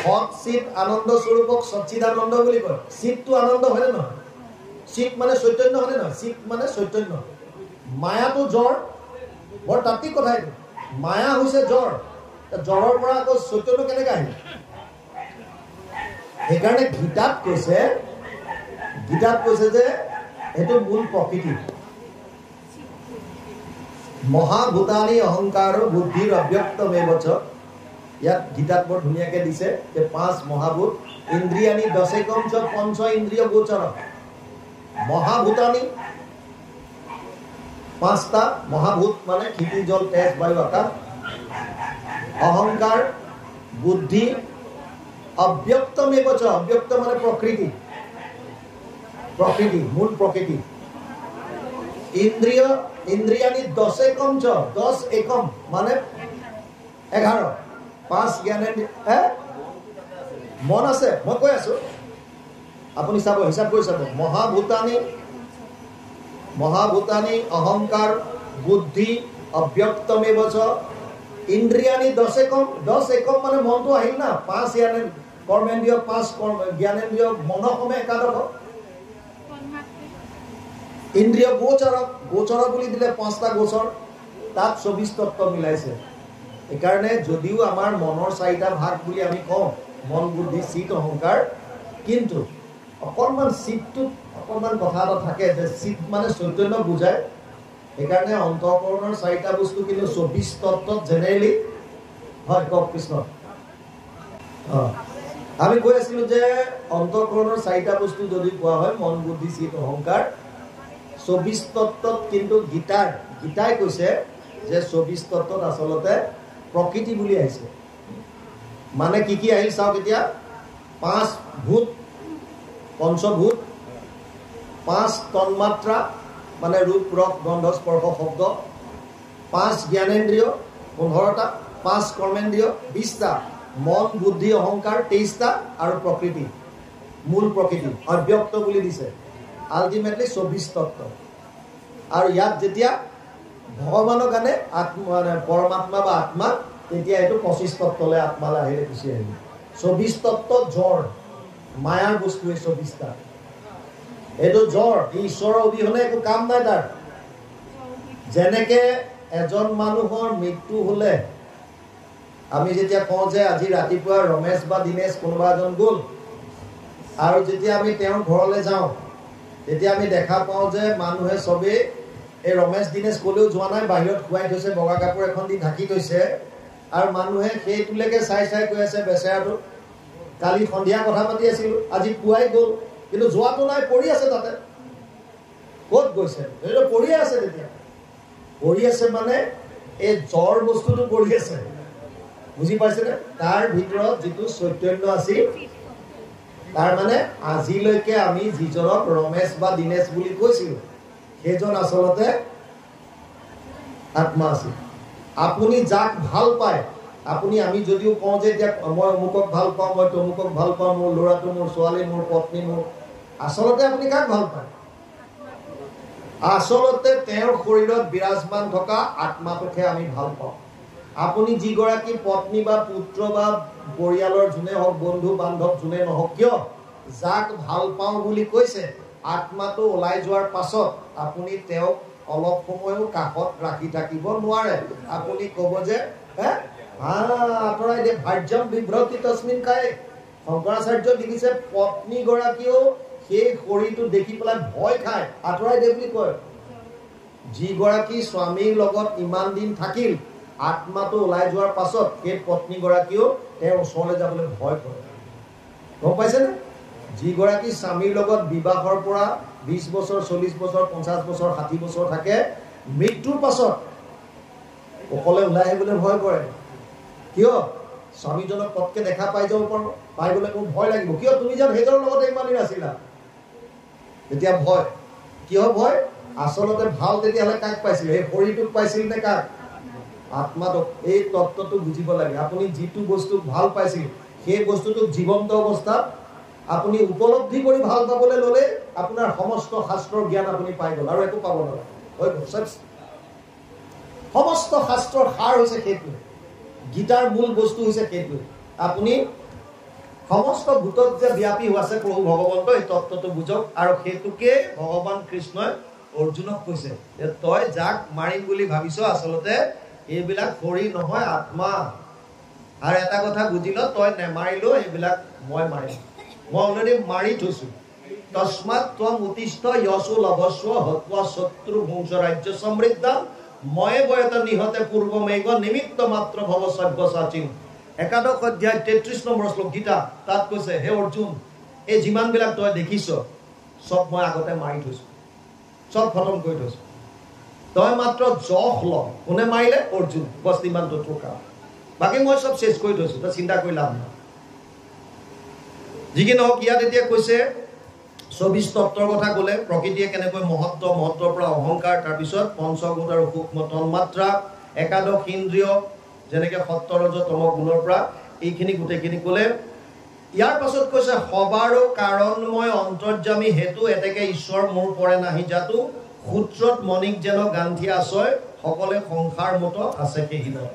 সৎ চিত আনন্দ স্বৰূপক সচ্চিদানন্দ বুলি কয়। চিতটো আনন্দ হয়নে নহয়? চিত মানে চৈতন্য হয়নে নহয়? চিত মানে চৈতন্য। মায়াটো জ্বৰ, বৰ তাত্বিক কথা এইটো। মায়া হৈছে জ্বৰ। জ্বৰৰ পৰা আকৌ চৈতন্য কেনেকৈ আহিল? সেইকাৰণে গীতাত কৈছে যে সেইটো মূল প্ৰকৃতি। মহাভূতানি অহংকাৰ বুদ্ধিৰ অব্যক্তমেবচ। ইয়াত গীতাত বৰ ধুনীয়াকৈ দিছে যে 5 মহাভূত, ইন্দ্ৰিয়ানি দশেকম চ পঞ্চ ইন্দ্ৰিয় গোচৰ। মহাভূতানি 5টা মহাভূত মানে ক্ষিতি, জল, তেজ, বায়ু, আকাশ। অহংকাৰ, বুদ্ধি, অব্যক্তমেবচ। অব্যক্ত মানে প্ৰকৃতি, প্ৰকৃতি মূল প্ৰকৃতি। ইন্দ্ৰিয়, ইন্দ্ৰিয়ানি 10 একম চ, 10 একম মানে 11। 5 জ্ঞানেন্দ্ৰিয়, মন আছে, মই কৈ আছো, আপুনি চাব, হিচাপ কৰি চাব। মহাভূতানি অহংকাৰ, বুদ্ধি, অব্যক্তমেবচ, ইন্দ্ৰিয়ানি 10 একম। 10 একম মানে মনটো আহিল না। 5 কৰ্মেন্দ্ৰিয়, 5 জ্ঞানেন্দ্ৰিয়, মনসমে একাদশ। ইন্দ্ৰিয় গোচৰ বুলি দিলে 5টা গোচৰ, তাত 24 তত্ত্ব মিলাইছে। সেইকাৰণে যদিও আমাৰ মনৰ 4টা ভাগ বুলি আমি কওঁ, মন, বুদ্ধি, চিত, অহংকাৰ, কিন্তু অকণমান চিতটোত অকণমান কথা এটা থাকে যে চিত মানে চৈতন্য বুজায়। সেইকাৰণে অন্তঃকৰণৰ 4টা বস্তু কিন্তু 24 তত্ত্বত জেনেৰেলি হয়। কওক কৃষ্ণ। আমি কৈ আছিলো যে অন্তঃকৰণৰ 4টা বস্তু যদি কোৱা হয়, মন, বুদ্ধি, চিত, অহংকাৰ, 24 তত্ত্বত কিন্তু গীতাই কৈছে যে 24 তত্ত্বত আচলতে প্ৰকৃতি বুলি আহিছে। মানে কি কি আহিল চাওক এতিয়া। 5 ভূত, পঞ্চভূত, 5 তন্মাত্ৰা মানে ৰূপ, ৰস, গন্ধ, স্পৰ্শ, শব্দ, 5 জ্ঞানেন্দ্ৰিয় 15টা, 5 কৰ্মেন্দ্ৰিয় 20টা, মন, বুদ্ধি, অহংকাৰ 23টা, আৰু প্ৰকৃতি মূল প্ৰকৃতি অব্যক্ত বুলি দিছে। আল্টিমেটলি 24 তত্ত্ব। আৰু ইয়াত যেতিয়া ভগৱানক আনে, মানে পৰমাত্মা বা আত্মা, তেতিয়া এইটো 25 তত্ত্বলৈ আত্মালৈ আহিলে গুচি আহিব 24 তত্ত্বত জ্বৰ মায়াৰ বস্তু এই 24টা এইটো জ্বৰ ঈশ্বৰৰ অবিহনে একো কাম নাই তাৰ যেনেকে এজন মানুহৰ মৃত্যু হলে আমি যেতিয়া কওঁ যে আজি ৰাতিপুৱা ৰমেশ বা দিনেশ কোনোবা এজন গ'ল আৰু যেতিয়া আমি তেওঁৰ ঘৰলৈ যাওঁ তেতিয়া আমি দেখা পাওঁ যে মানুহে সবেই এই ৰমেশ দিনেশ কলেও যোৱা নাই বাহিৰত খুৱাই থৈছে বগা কাপোৰ এখন দি ঢাকি থৈছে আৰু মানুহে সেইটোলৈকে চাই চাই কৈ আছে বেচেৰাটো কালি সন্ধিয়া কথা পাতি আছিল আজি পুৱাই গ'ল কিন্তু যোৱাটো নাই পৰি আছে তাতে ক'ত গৈছে এইটো পৰিয়ে আছে তেতিয়া পৰি আছে মানে এই জ্বৰ বস্তুটো পৰি আছে বুজি পাইছেনে তাৰ ভিতৰত যিটো চৈতন্য আছিল তাৰ মানে আজিলৈকে আমি যিজনক ৰমেশ বা দিনেশ বুলি কৈছিলোঁ সেইজন আচলতে আত্মা আছিল আপুনি যাক ভাল পায় আপুনি আমি যদিও কওঁ যে এতিয়া মই অমুকক ভাল পাওঁ মই তমুকক ভাল পাওঁ মোৰ ল'ৰাটো মোৰ ছোৱালী মোৰ পত্নী মোৰ আচলতে আপুনি কাক ভাল পায় আচলতে তেওঁৰ শৰীৰত বিৰাজমান থকা আত্মাটোকে আমি ভাল পাওঁ আপুনি যিগৰাকী পত্নী বা পুত্ৰ বা পৰিয়ালৰ যোনে হওক বন্ধু বান্ধৱ যোনে নহওক কিয় যাক ভাল পাওঁ বুলি কৈছে আত্মাটো ওলাই যোৱাৰ পাছত আপুনি তেওঁক অলপ সময়ো কাষত ৰাখি থাকিব নোৱাৰে আপুনি ক'ব যে আঁতৰাই দে ভাৰ্যম বিভ্ৰতি তস্মিন কায়ে শংকৰাচাৰ্য লিখিছে পত্নী গৰাকীও সেই শৰীৰটো দেখি পেলাই ভয় খায় আঁতৰাই দে বুলি কয় যিগৰাকী স্বামীৰ লগত ইমান দিন থাকিল আত্মাটো ওলাই যোৱাৰ পাছত সেই পত্নী গৰাকীও তেওঁৰ ওচৰলৈ যাবলৈ ভয় কৰে গম পাইছেনে যিগৰাকী স্বামীৰ লগত বিবাহৰ পৰা 20 বছৰ 40 বছৰ 50 বছৰ 60 বছৰ থাকে মৃত্যুৰ পাছত অকলে ওলাই আহিবলৈ ভয় কৰে কিয় স্বামীজনক পটকে দেখা পাই যাব পাৰোঁ পাই গ'লে মোৰ ভয় লাগিব কিয় তুমি যেন সেইজনৰ লগতে ইমান দিন আছিলা তেতিয়া ভয় কিয় ভয় আচলতে ভাল তেতিয়াহ'লে কাক পাইছিল সেই শৰীৰটোক পাইছিল নে কাক আত্মাটোক এই তত্ত্বটো বুজিব লাগে আপুনি যিটো বস্তু ভাল পাইছিল সেই বস্তুটোক জীৱন্ত অৱস্থাত আপুনি উপলব্ধি কৰি ভাল পাবলৈ ল'লে আপোনাৰ সমস্ত শাস্ত্ৰৰ জ্ঞান আপুনি পাই গ'ল আৰু একো পাব নালাগে হৈ গ'ল সমস্ত শাস্ত্ৰৰ সাৰ হৈছে সেইটোৱে গীতাৰ মূল বস্তু হৈছে সেইটোৱে আপুনি সমস্ত ভূতত যে ব্যাপী হৈ আছে প্ৰভু ভগৱন্ত এই তত্ত্বটো বুজক আৰু সেইটোকে ভগৱান কৃষ্ণই অৰ্জুনক কৈছে যে তই যাক মাৰিম বুলি ভাবিছ আচলতে এইবিলাক শৰীৰ নহয় আত্মা আৰু এটা কথা বুজিল তই নেমাৰিলো এইবিলাক মই মাৰিম মই অলৰেডি মাৰি থৈছো তস্মাৎ ত্বম উত্তিষ্ঠ যশো লভস্ব হত্বা শত্ৰু ভুংস ৰাজ্য সমৃদ্ধ ময়ে বয়ত নিহতে পূৰ্বমেঘ নিমিত্ত মাত্ৰ ভৱ সভ্য সাচিন একাদশ অধ্যায় 33 নম্বৰ শ্লোক গীতা তাত কৈছে হে অৰ্জুন এই যিমানবিলাক তই দেখিছ সব মই আগতে মাৰি থৈছো সব খতম কৰি থৈছো তই মাত্ৰ জখ ল কোনে মাৰিলে অৰ্জুন বস ইমানটো থকা বাকী মই সব শেষ কৰি থৈছো তই চিন্তা কৰি লাভ নাই যিকি নহওক ইয়াত এতিয়া কৈছে 24 তত্ত্বৰ কথা ক'লে প্ৰকৃতিয়ে কেনেকৈ মহত্বৰ পৰা অহংকাৰ তাৰপিছত পঞ্চভূত আৰু সূক্ষ্ম তন্মাত্ৰা একাদশ ইন্দ্ৰিয় যেনেকৈ সত্য ৰজ তম গুণৰ পৰা এইখিনি গোটেইখিনি ক'লে ইয়াৰ পাছত কৈছে সবাৰো কাৰণময় অন্তৰ্যামী হেতু এতেকে ঈশ্বৰ মোৰ পৰে নাহি যাতো সূত্ৰত মণিক যেন গান্ধী আছয় সকলে সংসাৰ মত আছে কেহিনত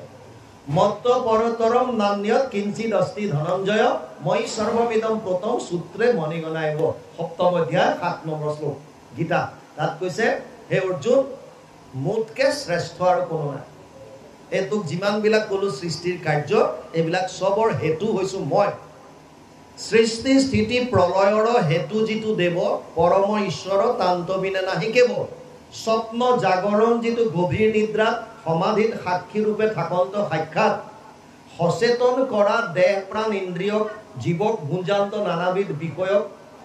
মত্ত পৰতৰম নান্যত কিঞ্চিত অস্তি ধনঞ্জয় মই সৰ্বমিদম প্ৰতম সূত্ৰে মণিগণাইব সপ্তম অধ্যায় 7 নম্বৰ শ্লোক গীতা তাত কৈছে হে অৰ্জুন মোতকে শ্ৰেষ্ঠ আৰু কোনো নাই এই তোক যিমানবিলাক ক'লো সৃষ্টিৰ কাৰ্য এইবিলাক সবৰ হেতু হৈছো মই সৃষ্টি স্থিতি প্ৰলয়ৰ হেতু যিটো দেৱ পৰম ঈশ্বৰ তান্তবিনে নাহি কেৱ স্বপ্ন জাগৰণ যিটো গভীৰ নিদ্ৰা সমাধিত সাক্ষী ৰূপে থাকন্ত সাক্ষাৎ সচেতন কৰা দেহ প্ৰাণ ইন্দ্ৰিয়ক জীৱক গুঞ্জান্ত নানাবিধ বিষয়ক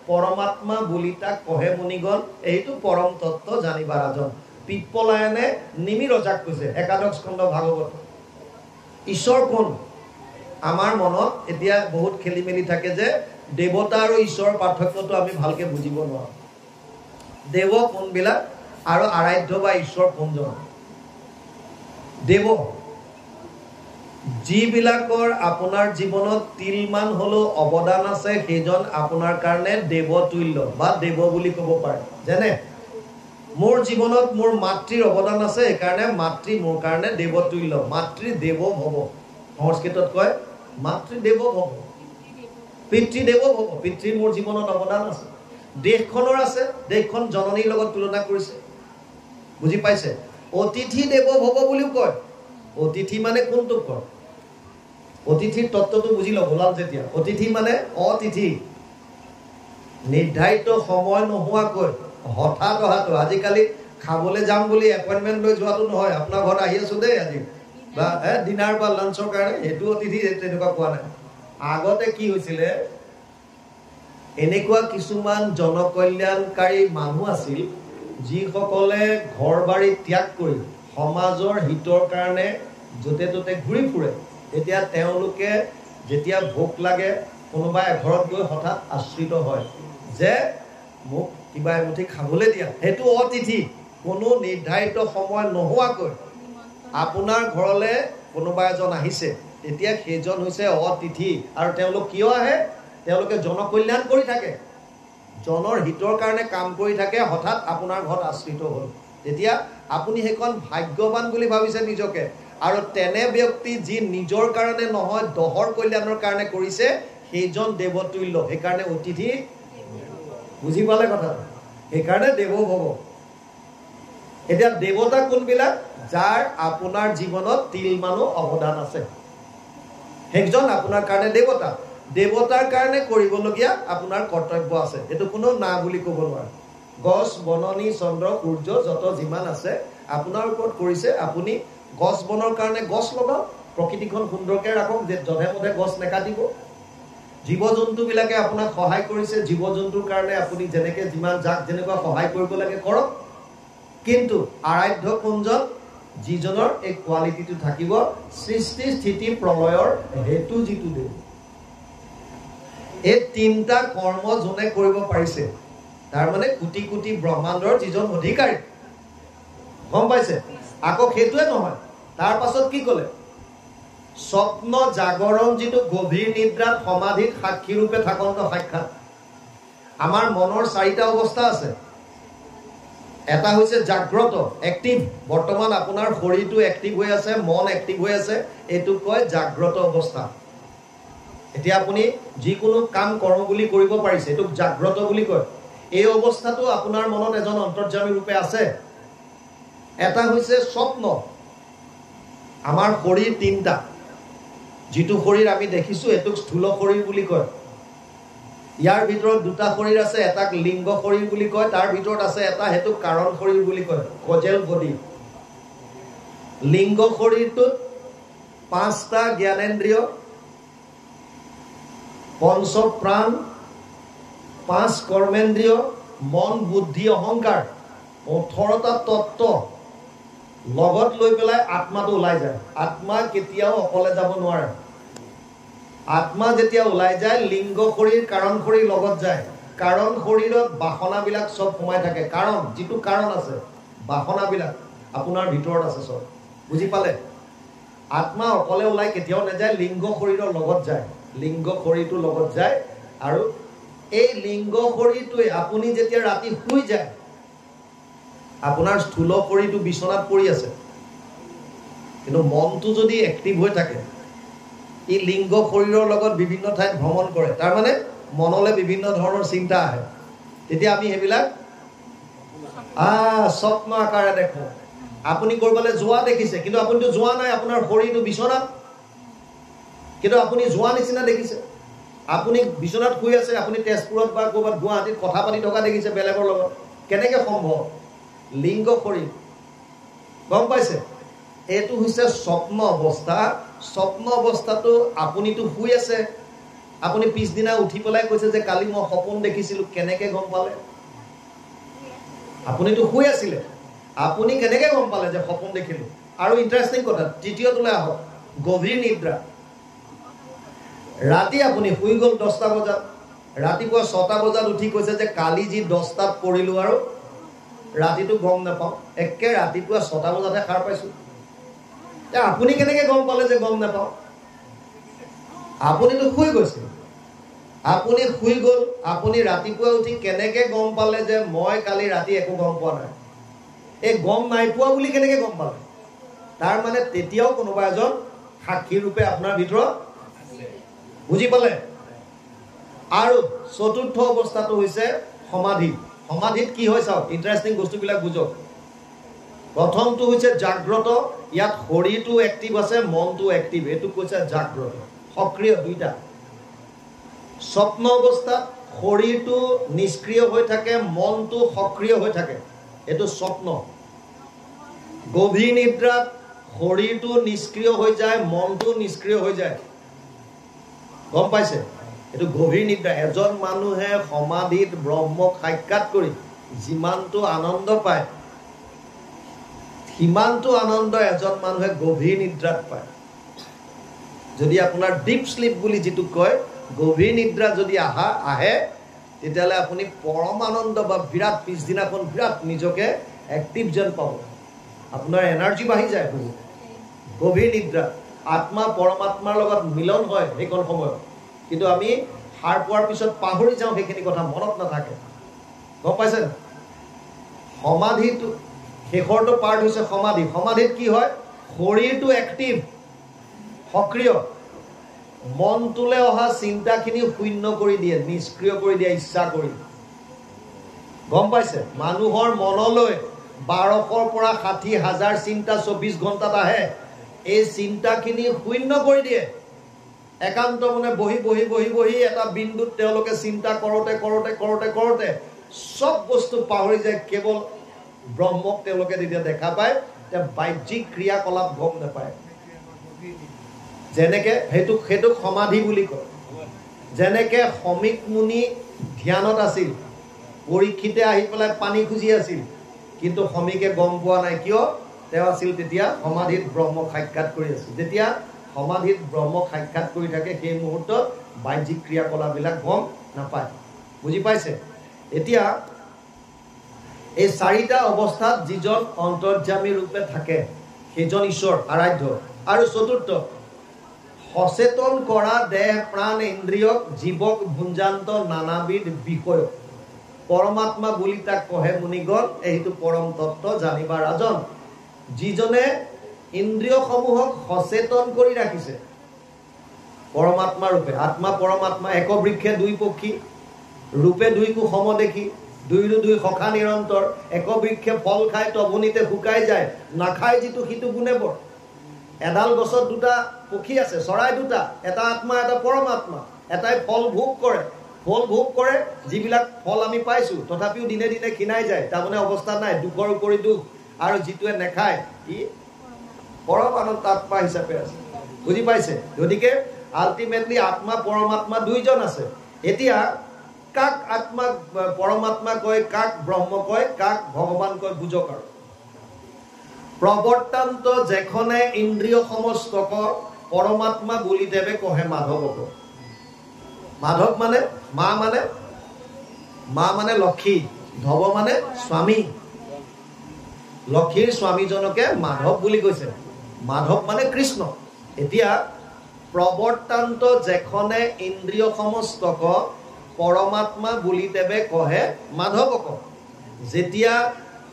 পৰমাত্মা বুলি তাক কহে মুনিগণ এইটো পৰম তত্ত্ব জানিবা ৰাজন পিপ্পলায়নে নিমি ৰজাক কৈছে একাদশ স্কন্ধ ভাগৱত ঈশ্বৰ কোন আমাৰ মনত এতিয়া বহুত খেলি মেলি থাকে যে দেৱতা আৰু ঈশ্বৰৰ পাৰ্থক্যটো আমি ভালকে বুজিব নোৱাৰো দেৱ কোনবিলাক আৰু আৰাধ্য বা ঈশ্বৰ কোনজন দেৱ যিবিলাকৰ আপোনাৰ জীৱনত তিলমান হলো অৱদান আছে সেইজন আপোনাৰ কাৰণে দেৱতুল্য বা দেৱ বুলি ক'ব পাৰে যেনে মোৰ জীৱনত মোৰ মাতৃৰ অৱদান আছে সেইকাৰণে মাতৃ মোৰ কাৰণে দেৱতুল্য মাতৃ দেৱ ভৱ সংস্কৃতত কয় মাতৃদেৱ ভৱ, পিতৃদেৱ ভৱ। পিতৃৰ মোৰ জীৱনত অৱদান আছে, দেশখনৰ আছে, দেশখন জননীৰ লগত তুলনা কৰিছে, বুজি পাইছে? অতিথি দেৱ ভৱ বুলিও কয়। অতিথি মানে কোনটোক কয়? অতিথিৰ তত্ত্বটো বুজি লওক ওলাল যেতিয়া। অতিথি মানে অতিথি, নিৰ্ধাৰিত সময় নোহোৱাকৈ হঠাৎ অহাটো। আজিকালি খাবলৈ যাম বুলি এপইণ্টমেণ্ট লৈ যোৱাটো নহয়, আপোনাৰ ঘৰত আহি আছো দেই আজি, বা ডিনাৰ বা লাঞ্চৰ কাৰণে, সেইটো অতিথি তেনেকুৱা কোৱা নাই। আগতে কি হৈছিলে, এনেকুৱা কিছুমান জনকল্যাণকাৰী মানুহ আছিল যিসকলে ঘৰ বাৰী ত্যাগ কৰি সমাজৰ হিতৰ কাৰণে য'তে ত'তে ঘূৰি ফুৰে। এতিয়া তেওঁলোকে যেতিয়া ভোক লাগে কোনোবা এঘৰত গৈ হঠাৎ আশ্ৰিত হয় যে মোক কিবা এমুঠি খাবলৈ দিয়া। সেইটো অতিথি। কোনো নিৰ্ধাৰিত সময় নোহোৱাকৈ আপোনাৰ ঘৰলৈ কোনোবা এজন আহিছে, তেতিয়া সেইজন হৈছে অতিথি। আৰু তেওঁলোক কিয় আহে? তেওঁলোকে জনকল্যাণ কৰি থাকে, জনৰ হিতৰ কাৰণে কাম কৰি থাকে, হঠাৎ আপোনাৰ ঘৰত আশ্ৰিত হ'ল। তেতিয়া আপুনি সেইখন ভাগ্যৱান বুলি ভাবিছে নিজকে। আৰু তেনে ব্যক্তি যি নিজৰ কাৰণে নহয় দহৰ কল্যাণৰ কাৰণে কৰিছে, সেইজন দেৱতুল্য। সেইকাৰণে অতিথি, বুজি পালে কথাটো? সেইকাৰণে দেৱ ভৱ। এতিয়া দেৱতা কোনবিলাক? যাৰ আপোনাৰ জীৱনত তিলমানো অৱদান আছে, সেইজন আপোনাৰ কাৰণে দেৱতা। দেৱতাৰ কাৰণে কৰিবলগীয়া আপোনাৰ কৰ্তব্য আছে, এইটো কোনো না বুলি ক'ব নোৱাৰে। গছ বননি চন্দ্ৰ সূৰ্য যত যিমান আছে আপোনাৰ ওপৰত কৰিছে, আপুনি গছ বনৰ কাৰণে গছ লগাওক, প্ৰকৃতিখন সুন্দৰকৈ ৰাখক, যধে মধে গছ নেকাটিব। জীৱ জন্তুবিলাকে আপোনাক সহায় কৰিছে, জীৱ জন্তুৰ কাৰণে আপুনি যেনেকৈ যিমান যাক যেনেকুৱা সহায় কৰিব লাগে কৰক। কিন্তু আৰাধ্য কোনজন? যিজনৰ এই কোৱালিটিটো থাকিব, সৃষ্টি স্থিতি প্ৰলয়ৰ হেতু যিটো দেৱ। এই তিনিটা কৰ্ম যোনে কৰিব পাৰিছে, তাৰ মানে কোটি কোটি ব্ৰহ্মাণ্ডৰ যিজন অধিকাৰী, গম পাইছে? আকৌ সেইটোৱে নহয়, তাৰ পাছত কি ক'লে? স্বপ্ন জাগৰণ, যিটো গভীৰ নিদ্ৰাত সমাধিত সাক্ষী ৰূপে থাকন্ত সাক্ষাৎ। আমাৰ মনৰ চাৰিটা অৱস্থা আছে। এটা হৈছে জাগ্ৰত, এক্টিভ। বৰ্তমান আপোনাৰ শৰীৰটো এক্টিভ হৈ আছে, মন এক্টিভ হৈ আছে, এইটো কয় জাগ্ৰত অৱস্থা। এতিয়া আপুনি যিকোনো কাম কৰোঁ বুলি কৰিব পাৰিছে, এইটোক জাগ্ৰত বুলি কয়। এই অৱস্থাটো আপোনাৰ মনত এজন অন্তৰ্যামী ৰূপে আছে। এটা হৈছে স্বপ্ন। আমাৰ শৰীৰ তিনিটা, যিটো শৰীৰ আমি দেখিছোঁ এইটোক স্থূল শৰীৰ বুলি কয়। ইয়াৰ ভিতৰত দুটা শৰীৰ আছে, এটাক লিংগ শৰীৰ বুলি কয়, তাৰ ভিতৰত আছে এটা, সেইটোক কাৰণ শৰীৰ বুলি কয়, কজেল বডি। লিংগ শৰীৰটোত 5টা জ্ঞানেন্দ্ৰিয়, 5 প্ৰাণ, 5 কৰ্মেন্দ্ৰিয়, মন বুদ্ধি অহংকাৰ, 18টা তত্ত্ব লগত লৈ পেলাই আত্মাটো ওলাই যায়। আত্মা কেতিয়াও অকলে যাব নোৱাৰে। আত্মা যেতিয়া ওলাই যায়, লিংগ শৰীৰ কাৰণ শৰীৰ লগত যায়। কাৰণ শৰীৰত বাসনাবিলাক চব সোমাই থাকে। কাৰণ যিটো কাৰণ আছে, বাসনাবিলাক আপোনাৰ ভিতৰত আছে চব, বুজি পালে? আত্মা অকলে ওলাই কেতিয়াও নাযায়, লিংগ শৰীৰৰ লগত যায়, লিংগ শৰীৰটোৰ লগত যায়। আৰু এই লিংগ শৰীৰটোৱে আপুনি যেতিয়া ৰাতি শুই যায়, আপোনাৰ স্থূল শৰীৰটো বিচনাত পৰি আছে, কিন্তু মনটো যদি এক্টিভ হৈ থাকে, ই লিংগ শৰীৰৰ লগত বিভিন্ন ঠাইত ভ্ৰমণ কৰে। তাৰমানে মনলৈ বিভিন্ন ধৰণৰ চিন্তা আহে। তেতিয়া আমি সেইবিলাক স্বপ্ন আকাৰে দেখো। আপুনি ক'ৰবালৈ যোৱা দেখিছে, কিন্তু আপুনিতো যোৱা নাই, আপোনাৰ শৰীৰটো বিচনাত, কিন্তু আপুনি যোৱা নিচিনা দেখিছে। আপুনি বিচনাত শুই আছে, আপুনি তেজপুৰত বা ক'ৰবাত গুৱাহাটীত কথা পাতি থকা দেখিছে বেলেগৰ লগত। কেনেকৈ সম্ভৱ? লিংগ শৰীৰ, গম পাইছে? এইটো হৈছে স্বপ্ন অৱস্থা। স্বপ্ন অৱস্থাটো আপুনিতো শুই আছে, আপুনি পিছদিনা উঠি পেলাই কৈছে যে কালি মই সপোন দেখিছিলোঁ। কেনেকৈ গম পালে? আপুনিতো শুই আছিলে, আপুনি কেনেকৈ গম পালে যে সপোন দেখিলোঁ? আৰু ইণ্টাৰেষ্টিং কথা, তৃতীয়টোলৈ আহক, গভীৰ নিদ্ৰা। ৰাতি আপুনি শুই গ'ল 10টা বজাত, ৰাতিপুৱা 6টা বজাত উঠি কৈছে যে কালি যি 10টাত পৰিলোঁ আৰু ৰাতিটো গম নাপাওঁ, একে ৰাতিপুৱা 6টা বজাতহে সাৰ পাইছোঁ। আপুনি কেনেকৈ গম পালে যে গম নাপাওঁ? আপুনিতো শুই গৈছিল, আপুনি শুই গ'ল, আপুনি ৰাতিপুৱা উঠি কেনেকৈ গম পালে যে মই কালি ৰাতি একো গম পোৱা নাই? এই গম নাই পোৱা বুলি কেনেকৈ গম পালে? তাৰ মানে তেতিয়াও কোনোবা এজন সাক্ষী ৰূপে আপোনাৰ ভিতৰত বুজি পালে আৰু চতুৰ্থ অৱস্থাটো হৈছে সমাধি সমাধিত কি হয় চাওক ইন্টাৰেষ্টিং বস্তুবিলাক বুজক প্ৰথমটো হৈছে জাগ্ৰত ইয়াত শৰীৰটো এক্টিভ আছে মনটো এক্টিভ এটো কৈছে জাগ্ৰত সক্ৰিয় দুইটা স্বপ্ন অৱস্থাত শৰীৰটো নিষ্ক্ৰিয় হৈ থাকে মনটো সক্ৰিয় হৈ থাকে এটো স্বপ্ন গভীৰ নিদ্ৰাত শৰীৰটো নিষ্ক্ৰিয় হৈ যায় মনটো নিষ্ক্ৰিয় হৈ যায় গম পাইছে এটো গভীৰ নিদ্ৰা এজন মানুহে সমাধিত ব্ৰহ্মক সাক্ষাৎ কৰি যিমানটো আনন্দ পায় সিমানটো আনন্দ এজন মানুহে গভীৰ নিদ্ৰাত পায় যদি আপোনাৰ ডিপ স্লিপ বুলি যেটো কয় গভীৰ নিদ্ৰা যদি আহে তেতিয়ালে আপুনি পৰম আনন্দ বা বিৰাট পিছদিনাখন বিৰাট নিজকে এক্টিভ যেন পাব আপোনাৰ এনাৰ্জি বাঢ়ি যায় বহুত গভীৰ নিদ্ৰা আত্মা পৰমাত্মাৰ লগত মিলন হয় এইকণ সময়ত কিন্তু আমি হাড় পোৱাৰ পিছত পাহৰি যাওঁ সেইখিনি কথা মনত নাথাকে গম পাইছে সমাধিটো শেষৰটো পাৰ্ট হৈছে সমাধি সমাধিত কি হয় শৰীৰটো এক্টিভ সক্ৰিয় মনটোলে অহা চিন্তাখিনি শূন্য কৰি দিয়ে নিষ্ক্ৰিয় কৰি দিয়ে ইচ্ছা কৰি গম পাইছে মানুহৰ মনলৈ 1200ৰ পৰা 60,000 চিন্তা 24 ঘণ্টাত আহে এই চিন্তাখিনি শূন্য কৰি দিয়ে একান্ত মনে বহি এটা বিন্দুত তেওঁলোকে চিন্তা কৰোতে সব বস্তু পাহৰি যায় কেৱল ব্ৰহ্মক তেওঁলোকে যেতিয়া দেখা পায় তে বাহ্যিক ক্ৰিয়াকলাপ গম নাপায় যেনেকে হেতু সমাধি বুলি কয় যেনেকে সমিক মুনি ধ্যানত আছিল পৰীক্ষিতে আহি পেলাই পানী খুজি আছিল কিন্তু সমিকে গম পোৱা নাই কিয় তেওঁ আছিল তেতিয়া সমাধিত ব্ৰহ্মক সাক্ষাৎ কৰি আছিল যেতিয়া সমাধিত ব্ৰহ্মক সাক্ষাৎ কৰি থাকে সেই মুহূৰ্তত বাহ্যিক ক্ৰিয়াকলাপবিলাক গম নাপায় বুজি পাইছে এতিয়া এই চাৰিটা অৱস্থাত যিজন অন্তৰ্যামী ৰূপে থাকে সেইজন ঈশ্বৰ আৰাধ্য আৰু চতুৰ্থ সচেতন কৰা দেহ প্ৰাণ ইন্দ্ৰিয়ক জীৱক ভুঞ্জান্ত নানাবিধ বিষয় পৰমাত্মা বুলি তাক কহে মুনিগণ এইটো পৰম তত্ত্ব জানিবা ৰাজন যিজনে ইন্দ্ৰিয়সমূহক সচেতন কৰি ৰাখিছে পৰমাত্মা ৰূপে আত্মা পৰমাত্মা এক বৃক্ষে দুই পক্ষী ৰূপে দুইকো সম দেখি দুইৰো দুই সখা নিৰন্তৰ এক বৃক্ষে ফল খায় তবনিতে শুকাই যায় নাখায় যিটো সিটো গুণে বৰ এডাল গছত দুটা পক্ষী আছে চৰাই দুটা এটা আত্মা এটা পৰমাত্মা এটাই ফল ভোগ কৰে যিবিলাক ফল আমি পাইছো তথাপিও দিনে দিনে খিনাই যায় তাৰমানে অৱস্থা নাই দুখৰ উপৰি দুখ আৰু যিটোৱে নেখায় ই পৰম আনন্দ আত্মা হিচাপে আছে বুজি পাইছে গতিকে আল্টিমেটলি আত্মা পৰমাত্মা দুইজন আছে এতিয়া কাক আত্মা পৰমাত্মা কয় কাক ব্ৰহ্ম কয় কাক ভগৱান কয় বুজক আৰু প্ৰবৰ্তান্ত যেখনে ইন্দ্ৰিয় সমস্তক পৰমাত্মা বুলি দেৱে কহে মাধৱক মাধৱ মানে মা মানে লক্ষী ধৱ মানে স্বামী লক্ষীৰ স্বামীজনকে মাধৱ বুলি কৈছে মাধৱ মানে কৃষ্ণ এতিয়া প্ৰবৰ্তান্ত যেখনে ইন্দ্ৰিয় সমস্তক পৰমাত্মা বুলি দেৱে কহে মাধৱক যেতিয়া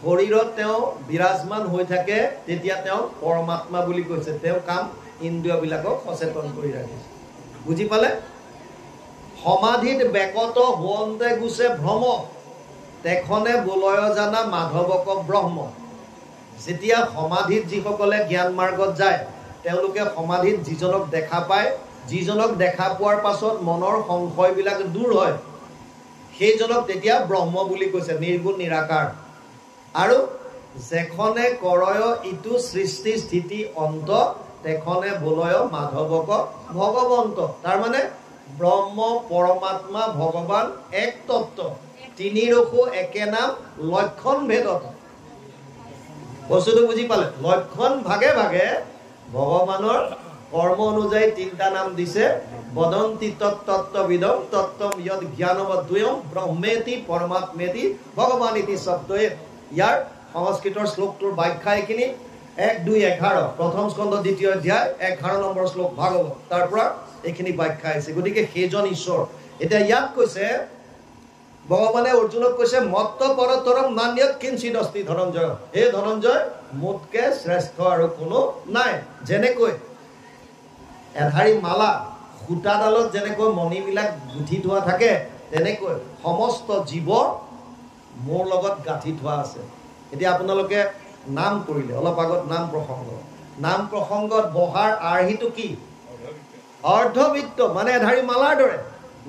শৰীৰত তেওঁ বিৰাজমান হৈ থাকে তেতিয়া তেওঁ পৰমাত্মা বুলি কৈছে তেওঁ কাম ইন্দ্ৰিয়বিলাকক সচেতন কৰি ৰাখিছে বুজি পালে সমাধিত বেকত হোৱন্তে গুছে ভ্ৰম তেখনে বলয় জানা মাধৱক ব্ৰহ্ম যেতিয়া সমাধিত যিসকলে জ্ঞান মাৰ্গত যায় তেওঁলোকে সমাধিত যিজনক দেখা পায় যিজনক দেখা পোৱাৰ পাছত মনৰ সংশয়বিলাক দূৰ হয় সেইজনক তেতিয়া ব্ৰহ্ম বুলি কৈছে নিৰ্গুণ নিৰাকাৰ আৰু যেখনে কৰয় ইটো সৃষ্টি স্থিতি অন্ত তেখনে বলয় মাধৱক ভগৱন্ত তাৰ মানে ব্ৰহ্ম পৰমাত্মা ভগৱান এক তত্ত্ব তিনি ৰখো একে নাম লক্ষণ ভেদত বস্তুটো বুজি পালে লক্ষণ ভাগে ভাগে ভগৱানৰ কৰ্ম অনুযায়ী তিনিটা নাম দিছে বদন্তি তত্ত্ববিদম তত্ত্বম য়দ জ্ঞানবদ্বয়ম ব্ৰহ্মেতি পৰমাত্মেতি ভগৱান ইতি শব্দয়ে ইয়াৰ সংস্কৃতৰ শ্লোকটোৰ ব্যাখ্যা এইখিনি 1-2-11 প্ৰথম স্কন্ধ দ্বিতীয় অধ্যায় 11 নম্বৰ শ্লোক ভাগৱত তাৰ পৰা এইখিনি ব্যাখ্যা আছে গতিকে সেইজন ঈশ্বৰ এতিয়া ইয়াত কৈছে ভগৱানে অৰ্জুনক কৈছে মত্ত পৰতৰম নান্যত কিঞ্চিত অস্তি ধনঞ্জয় হে ধনঞ্জয় মোতকে শ্ৰেষ্ঠ আৰু কোনো নাই যেনেকৈ এধাৰি মালা সূতাডালত যেনেকৈ মণিবিলাক গুঠি থোৱা থাকে তেনেকৈ সমস্ত জীৱ মোৰ লগত গাঁঠি থোৱা আছে। এতিয়া আপোনালোকে নাম কৰিলে অলপ আগত নাম প্ৰসংগত বহাৰ আৰ্হিটো কি? অৰ্ধবৃত্ত, মানে এধাৰি মালাৰ দৰে।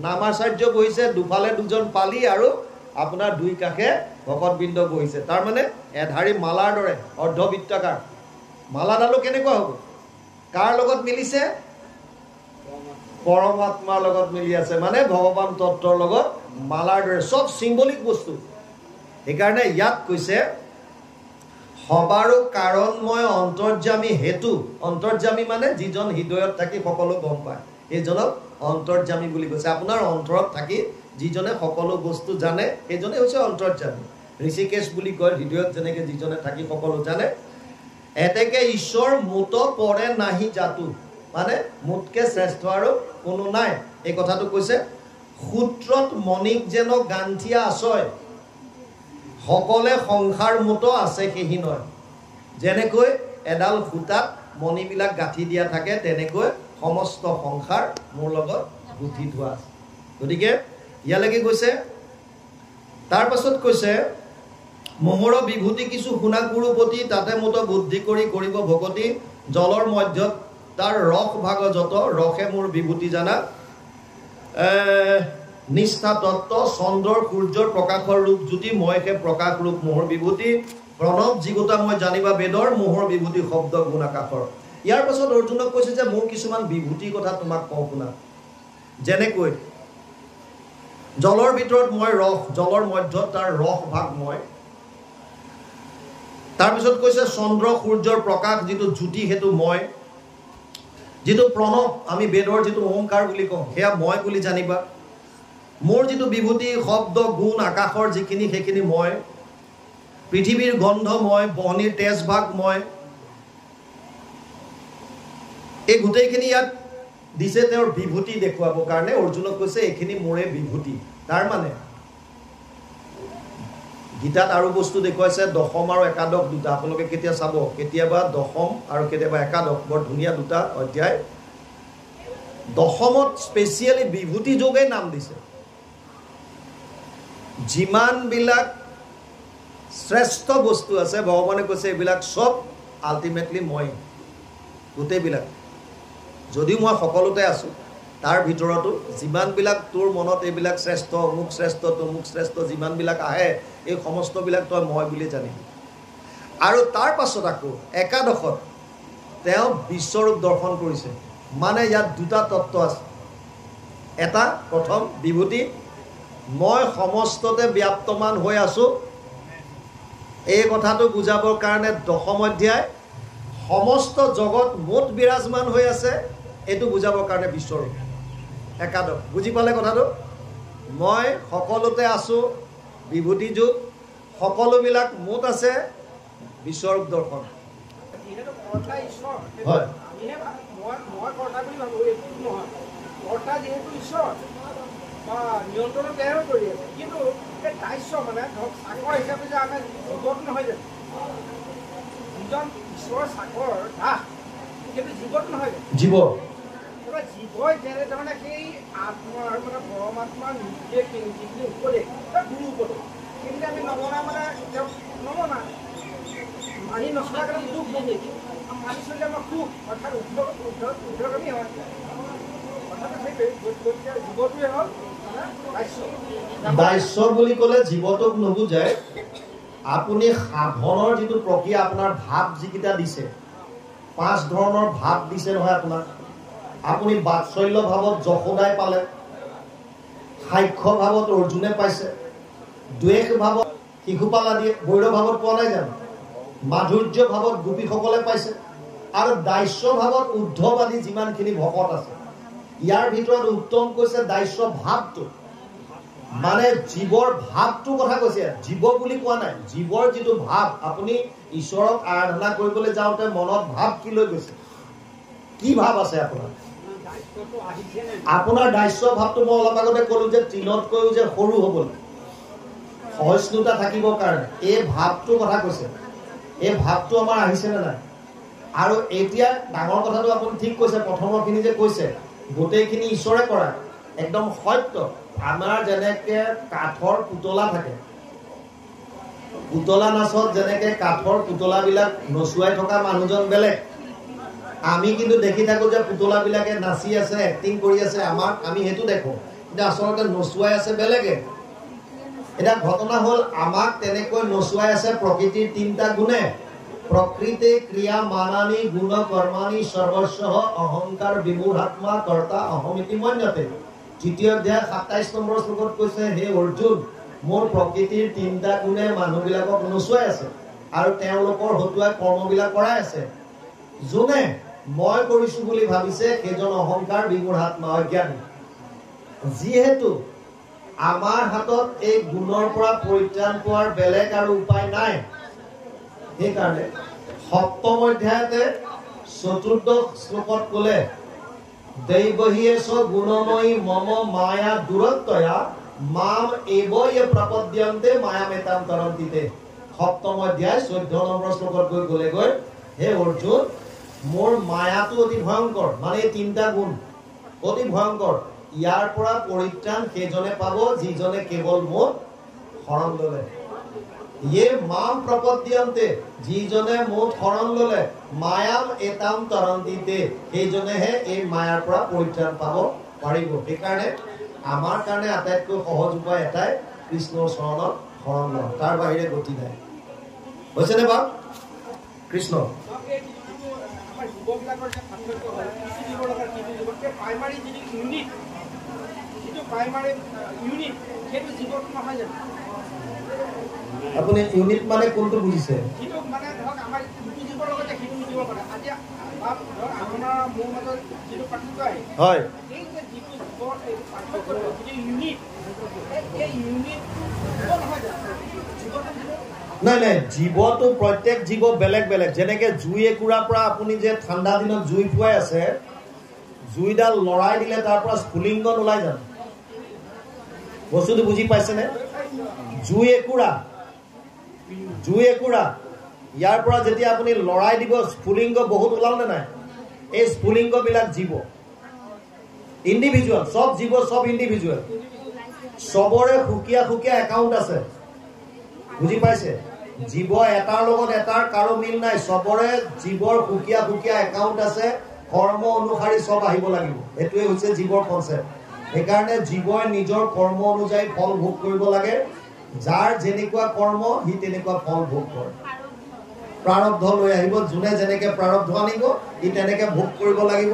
নামাচাৰ্য বহিছে, দুফালে দুজন পালি আৰু আপোনাৰ দুই কাষে ভকতবৃন্দ বহিছে। তাৰমানে এধাৰি মালাৰ দৰে অৰ্ধবৃত্তাকাৰ। মালাডালো কেনেকুৱা হ'ব? কাৰ লগত মিলিছে? পৰমাত্মাৰ লগত মিলি আছে, মানে ভগৱান তত্ত্বৰ লগত মালাৰ দৰে। চব চিম্বলিক বস্তু। সেইকাৰণে ইয়াত কৈছে সবাৰো কাৰণময় অন্তৰ্যামী হেতু। অন্তৰ্যামী মানে যিজন হৃদয়ত থাকি সকলো গম পায়, সেইজনক অন্তৰ্যামী বুলি কৈছে। আপোনাৰ অন্তৰত থাকি যিজনে সকলো বস্তু জানে সেইজনে হৈছে অন্তৰ্যামী। ঋষিকেশ বুলি কয়, হৃদয়ত যেনেকৈ যিজনে থাকি সকলো জানে। এতেকে ঈশ্বৰ মোত পৰে নাহি জাতু, মানে মোতকে শ্ৰেষ্ঠ আৰু কোনো নাই, এই কথাটো কৈছে। সূত্ৰত মণিক যেন গান্ঠিয়া আছয়, সকলে সংসাৰ মোত আছে সেহি নয়। যেনেকৈ এডাল সূতাত মণিবিলাক গাঁঠি দিয়া থাকে তেনেকৈ সমস্ত সংসাৰ মোৰ লগত গুঠি থোৱা আছে। গতিকে ইয়ালৈকে কৈছে। তাৰ পাছত কৈছে মোহৰ বিভূতি কিছু শুনা গুৰুপতি, তাতে মোত বুদ্ধি কৰি কৰিব ভকতি। জলৰ মধ্যত তাৰ ৰস ভাগ যত, ৰসে মোৰ বিভূতি জানা। নিষ্ঠা তত্ত্ব চন্দ্ৰৰ সূৰ্যৰ প্ৰকাশৰ ৰূপ জ্যোতি, মই সে প্ৰকাশ ৰূপ মোহৰ বিভূতি। প্ৰণৱ যিগোটা মই জানিবা বেদৰ, মোহৰ বিভূতি শব্দ গুণ আকাশৰ। ইয়াৰ পাছত অৰ্জুনক কৈছে যে মোৰ কিছুমান বিভূতিৰ কথা তোমাক কওঁ শুনা। যেনেকৈ জলৰ ভিতৰত মই ৰস, জলৰ মধ্যত তাৰ ৰস ভাগ মই। তাৰপিছত কৈছে চন্দ্ৰ সূৰ্যৰ প্ৰকাশ যিটো জ্যোতি সেইটো মই। যিটো প্ৰণৱ আমি বেদৰ যিটো ওংকাৰ বুলি কওঁ সেয়া মই বুলি জানিবা। মোৰ যিটো বিভূতি শব্দ গুণ আকাশৰ যিখিনি সেইখিনি মই। পৃথিৱীৰ গন্ধ মই, বহনীৰ তেজ ভাগ মই। এই গোটেইখিনি ইয়াত দিছে তেওঁৰ বিভূতি দেখুৱাবৰ কাৰণে। অৰ্জুনক কৈছে এইখিনি মোৰে বিভূতি। তাৰ মানে গীতাত আৰু বস্তু দেখুৱাইছে, দশম আৰু একাদশ দুটা। আপোনালোকে কেতিয়া চাব, কেতিয়াবা দশম আৰু কেতিয়াবা একাদশ, বৰ ধুনীয়া দুটা অধ্যায়। দশমত স্পেচিয়েলি বিভূতি যোগে নাম দিছে। যিমানবিলাক শ্ৰেষ্ঠ বস্তু আছে ভগৱানে কৈছে এইবিলাক চব আল্টিমেটলি মই, গোটেইবিলাক। যদিও মই সকলোতে আছোঁ, তাৰ ভিতৰতো যিমানবিলাক তোৰ মনত এইবিলাক শ্ৰেষ্ঠ, অমুক শ্ৰেষ্ঠ, তমুক শ্ৰেষ্ঠ যিমানবিলাক আহে এই সমস্তবিলাক তই মই বুলি জানিবি। আৰু তাৰ পাছত আকৌ একাদশত তেওঁ বিশ্বৰূপ দৰ্শন কৰিছে। মানে ইয়াত দুটা তত্ত্ব আছে। এটা প্ৰথম বিভূতি, মই সমস্ততে ব্যাপ্তমান হৈ আছোঁ, এই কথাটো বুজাবৰ কাৰণে দশম অধ্যায়। সমস্ত জগত মোত বিৰাজমান হৈ আছে এইটো বুজাবৰ কাৰণে বিশ্বৰূপ একাদশ। বুজি পালে কথাটো? মই সকলোতে আছোঁ, বিভূতি যুগ, সকলোবিলাক মোত আছে, বিশ্বৰূপ দৰ্শন। হয়, নিয়ন্ত্ৰণ তেওঁ কৰি আছে, কিন্তু এই দায়িত্ব মানে ধৰক চাকৰ হিচাপে যে আমাৰ জীৱত নহয় জানো, যিজন ঈশ্বৰৰ চাকৰ দাস সেইটো জীৱত নহয় জানো, জীৱ জীৱই যেনে তাৰমানে সেই আত্মাৰ মানে পৰমাত্মাৰ নিজে যিখিনি উপদেশ গুৰু উপদেশ সেইখিনি আমি নমনা, মানে তেওঁক নমনা মানি নচলা কাৰণে দুখ নহয়, মানি চলিলে আমাৰ সুখ, অৰ্থাৎ উদ্ধগামী হয়। কথাটো সেইটোৱে, জীৱটোৱে হ'ল দাস্য বুলি ক'লে জীৱটোক নুবুজায়। আপুনি সাধনৰ যিটো প্ৰক্ৰিয়া, আপোনাৰ ভাৱ যিকেইটা দিছে, 5 ধৰণৰ ভাৱ দিছে নহয় আপোনাক। আপুনি বাৎসল্য ভাৱত যশোদাই পালে, সাক্ষ্য ভাৱত অৰ্জুনে পাইছে, দ্বেষ ভাৱত শিশুপাল আদিয়ে, ভৈৰৱ ভাৱত পোৱা নাই জানো, মাধুৰ্য ভাৱত গোপীসকলে পাইছে, আৰু দাস্য ভাৱত উদ্ধৱ আদি যিমানখিনি ভকত আছে। ইয়াৰ ভিতৰত উত্তম কৈছে দাস্য ভাৱটো, মানে জীৱৰ ভাৱটোৰ কথা কৈছে। জীৱ বুলি কোৱা নাই, জীৱৰ যিটো ভাৱ। আপুনি ঈশ্বৰক আৰাধনা কৰিবলৈ যাওঁতে মনত ভাৱ কি লৈ গৈছে, কি ভাৱ আছে আপোনাৰ? আপোনাৰ দাস্য ভাৱটো মই অলপ আগতে ক'লো যে তৃণতকৈও যে সৰু হ'বলৈ, সহিষ্ণুতা থাকিবৰ কাৰণে এই ভাৱটোৰ কথা কৈছে। এই ভাৱটো আমাৰ আহিছেনে নাই? আৰু এতিয়া ডাঙৰ কথাটো আপুনি ঠিক কৈছে, প্ৰথমৰখিনি যে কৈছে গোটেইখিনি ঈশ্বৰে কৰা একদম সত্য। আমাৰ যেনেকে কাঠৰ পুতলা থাকে, পুতলা নাচত যেনেকে কাঠৰ পুতলাবিলাক নচুৱাই থকা মানুহজন বেলেগ, আমি কিন্তু দেখি থাকো যে পুতলাবিলাকে নাচি আছে, এক্টিং কৰি আছে, আমি সেইটো দেখো, কিন্তু আচলতে নচুৱাই আছে বেলেগে। এটা ঘটনা হ'ল আমাক তেনেকৈ নচুৱাই আছে প্ৰকৃতিৰ 3টা গুণে। প্ৰকৃতি ক্ৰিয়া মানানি গুণ কৰ্মাণি সৰ্বস্ব অহংকাৰ বিমূঢ়াত্মা কৰ্তা অহমিতি মন্যতে। 3য় অধ্যায় 27 নম্বৰ শ্লোকত কৈছে, হে অৰ্জুন, মোৰ প্ৰকৃতিৰ 3টা গুণে মানুহবিলাকক নচুৱাই আছে আৰু তেওঁলোকৰ হতুৱাই কৰ্মবিলাক কৰাই আছে। যোনে মই কৰিছো বুলি ভাবিছে সেইজন অহংকাৰ বিমূঢ়াত্মা অজ্ঞানী। যিহেতু আমাৰ হাতত এই গুণৰ পৰা পৰিত্ৰাণ পোৱাৰ বেলেগ আৰু উপায় নাই, সেইকাৰণে 7ম অধ্যায়তে 4ৰ্থ শ্লোকত ক'লে, দৈবহীয়েশ গুণময়ী মম মায়া দূৰত্বয়া মাম এবয়ে প্ৰপদ্যন্তে মায়ামেতাম তৰন্তিতে। 7ম অধ্যায় 14 নম্বৰ শ্লোকত গৈ হে অৰ্জুন, মোৰ মায়াটো অতি ভয়ংকৰ, মানে 3টা গুণ অতি ভয়ংকৰ। ইয়াৰ পৰা পৰিত্ৰাণ সেইজনে পাব যিজনে কেৱল মোক শৰণ ল'লে। ইয়ে মাম প্ৰপদ্যন্তে, যিজনে মোক শৰণ ল'লে, মায়াম এতাম তৰন্তিতে, সেইজনেহে এই মায়াৰ পৰা পৰিত্ৰাণ পাব পাৰিব। সেইকাৰণে আমাৰ কাৰণে আটাইতকৈ সহজ উপায় এটাই, কৃষ্ণৰ চৰণত শৰণ লোৱা, তাৰ বাহিৰে গতি নাই। হৈছেনে বাৰু? কৃষ্ণ আমাৰ যুৱকবিলাকৰ যে পাৰ্থক্য হয়, কৃষি জীৱৰ লগত কৃষি জীৱতকৈ প্ৰাইমাৰী যিটো ইউনিট, যিটো প্ৰাইমাৰী ইউনিট, সেইটো জীৱটো নহয় জানো? আপুনি ইউনিট মানে কোনটো বুজিছে? যিটো মানে ধৰক আমাৰ ইটো জীৱৰ লগত সিটো জীৱ পাৰে। আজি ধৰক আপোনাৰ মোৰ মাজত যিটো পাৰ্থক্য আহে, হয়, এই যে যিটো জীৱৰ এই পাৰ্থক্য, যিটো ইউনিট, এই ইউনিটটো নহয় জানো? জীৱটো নাই নাই, জীৱটো প্ৰত্যেক জীৱ বেলেগ বেলেগ। যেনেকে জুই একুৰাৰ পৰা আপুনি যে ঠাণ্ডা দিনত জুই ফুৱাই আছে, জুইডাল লৰাই দিলে তাৰ পৰা স্ফুলিংগ নোলাই জানো? বস্তুটো বুজি পাইছেনে? জুই একুৰা ইয়াৰ পৰা যেতিয়া আপুনি লৰাই দিব, স্ফুলিংগ বহুত ওলাল নে নাই? এই স্ফুলিংগবিলাক জীৱ, ইণ্ডিভিজুৱেল, চব জীৱ, চব ইণ্ডিভিজুৱেল, চবৰে সুকীয়া সুকীয়া একাউণ্ট আছে। বুজি পাইছে? জীৱ এটাৰ লগত এটাৰ কাৰো মিল নাই, চবৰে জীৱৰ সুকীয়া সুকীয়া একাউণ্ট আছে। কৰ্ম অনুসাৰী চব আহিব লাগিব, এইটোৱে হৈছে জীৱৰ কনচেপ্ট। সেইকাৰণে জীৱই নিজৰ কৰ্ম অনুযায়ী ফল ভোগ কৰিব লাগে। যাৰ যেনেকুৱা কৰ্ম সি তেনেকুৱা ফল ভোগ কৰে। প্ৰাৰব্ধ লৈ আহিব, যোনে যেনেকে প্ৰাৰব্ধ আনিব সি তেনেকে ভোগ কৰিব লাগিব।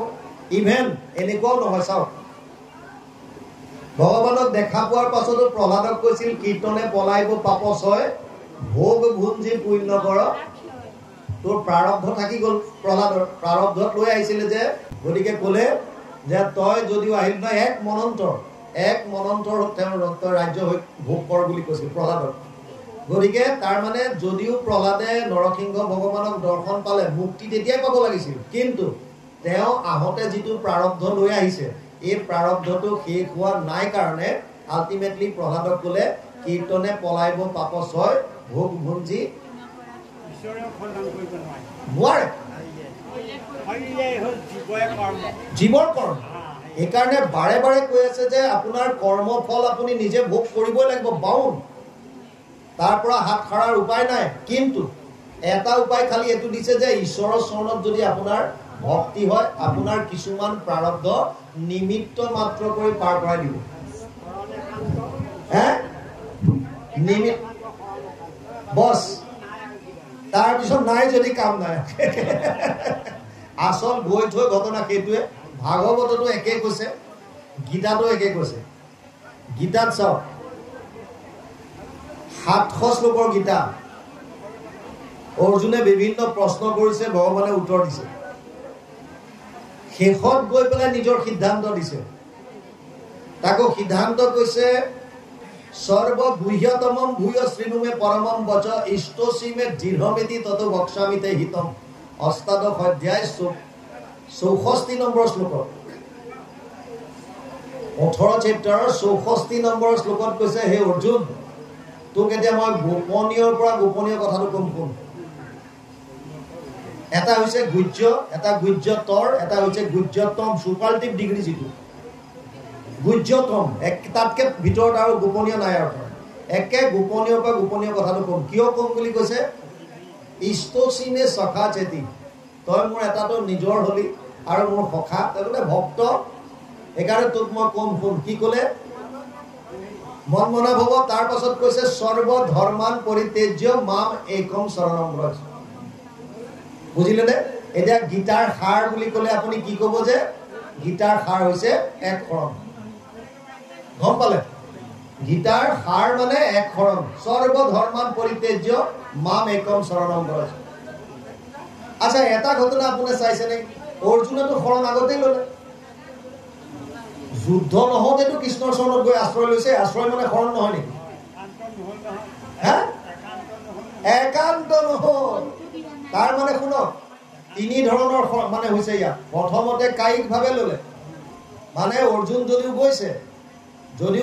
ইভেন এনেকুৱাও নহয়, চাওক, ভগৱানক দেখা পোৱাৰ পাছতো প্ৰহ্লাদক কৈছিল, কীৰ্তনে পলাইব পাপ ছয়, ভোগ ভুঞ্জি পুণ্য কৰ। তোৰ প্ৰাৰব্ধ থাকি গ'ল। প্ৰহ্লাদৰ প্ৰাৰব্ধত লৈ আহিছিলে যে, গতিকে ক'লে যে তই যদিও আহিল নহয়, এক মনন্তৰ তেওঁৰ ৰাজ্য ভোগ কৰ বুলি কৈছিল প্ৰহ্লাদক। গতিকে তাৰমানে যদিও প্ৰহ্লাদে নৰসিংহ ভগৱানক দৰ্শন পালে, মুক্তি তেতিয়াই পাব লাগিছিল, কিন্তু তেওঁ আহোঁতে যিটো প্ৰাৰব্ধ লৈ আহিছে, এই প্ৰাৰব্ধটো শেষ হোৱা নাই কাৰণে আল্টিমেটলি প্ৰহ্লাদক ক'লে, কীৰ্তনে পলাইব পাপ ছয়, ভোগ ভুঞ্জি নোৱাৰে, জীৱৰ কৰ্ম। সেইকাৰণে বাৰে বাৰে কৈ আছে যে আপোনাৰ কৰ্ম ফল আপুনি নিজে ভোগ কৰিবই লাগিব, বাউন, তাৰ পৰা হাত সাৰাৰ উপায় নাই। কিন্তু এটা উপায় খালি এইটো দিছে যে ঈশ্বৰৰ চৰণত যদি আপোনাৰ ভক্তি হয়, আপোনাৰ কিছুমান প্ৰাৰব্ধ নিমিত্ত মাত্ৰ কৰি পাৰ কৰাই দিব। বছ, তাৰপিছত নাই যদি কাম নাই। আচল গৈ থৈ ঘটনা সেইটোৱে। ভাগৱততো একে কৈছে, গীতাতো একে কৈছে। গীতাত চাওক, 700 শ্লোকৰ গীতা, অৰ্জুনে বিভিন্ন প্ৰশ্ন কৰিছে, ভগৱানে উত্তৰ দিছে। শেষত গৈ পেলাই নিজৰ সিদ্ধান্ত দিছে। তাকো সিদ্ধান্ত কৈছে, সৰ্বগুহ্যতমম ভূয় শ্ৰীনুমে পৰমম বচ ইষ্টসীমে দৃঢ়মিতি তত বক্সামিতে হিতম। 8ম অধ্যায় 64 নম্বৰ শ্লোক, 18 চেপ্টাৰৰ 64 নম্বৰ শ্লোকত কৈছে, হে অৰ্জুন, তোক এতিয়া মই গোপনীয়ৰ পৰা গোপনীয় কথাটো কম শুন। এটা হৈছে গুহ্য, এটা গুহ্যতৰ, এটা হৈছে গুহ্যতম সুপাৰটিভ ডিগ্ৰী যিটো গুহ্যতম, তাতকৈ ভিতৰত আৰু গোপনীয় নাই আৰু একে গোপনীয়ৰ পৰা গোপনীয় কথাটো ক'ম। কিয় ক'ম বুলি কৈছে? ইষ্টচিনে সখা চেতি, তই মোৰ এটাতো নিজৰ হলি আৰু মোৰ সখা, তেওঁলোকে ভক্ত, সেইকাৰণে তোক মই ক'ম শুন। কি ক'লে? মন মনা ভৱ। তাৰ পাছত কৈছে সৰ্ব ধৰ্মান পৰিত্যাজ্য মাম একম শৰণম ব্ৰজ। বুজিলে নে? এতিয়া গীতাৰ সাৰ বুলি ক'লে আপুনি কি ক'ব? যে গীতাৰ সাৰ হৈছে এক শৰণ। গম পালে? গীতাৰ সাৰ মানে এক শৰণ। সৰ্ব ধৰ্মান পৰিত্যাজ্য মাম একম শৰণম ব্ৰজ। আচ্ছা, এটা ঘটনা আপুনি চাইছে নে? অৰ্জুনেতো শৰণ আগতেই ল'লে, যুদ্ধ নহওঁতেতো কৃষ্ণৰ চৰণত গৈ আশ্ৰয় লৈছে। আশ্ৰয় মানে শৰণ নহয় নেকি? একান্ত নহল। তাৰ মানে শুনক, তিনি ধৰণৰ মানে হৈছে ইয়াত। প্ৰথমতে কায়িকভাৱে ল'লে, মানে অৰ্জুন যদিও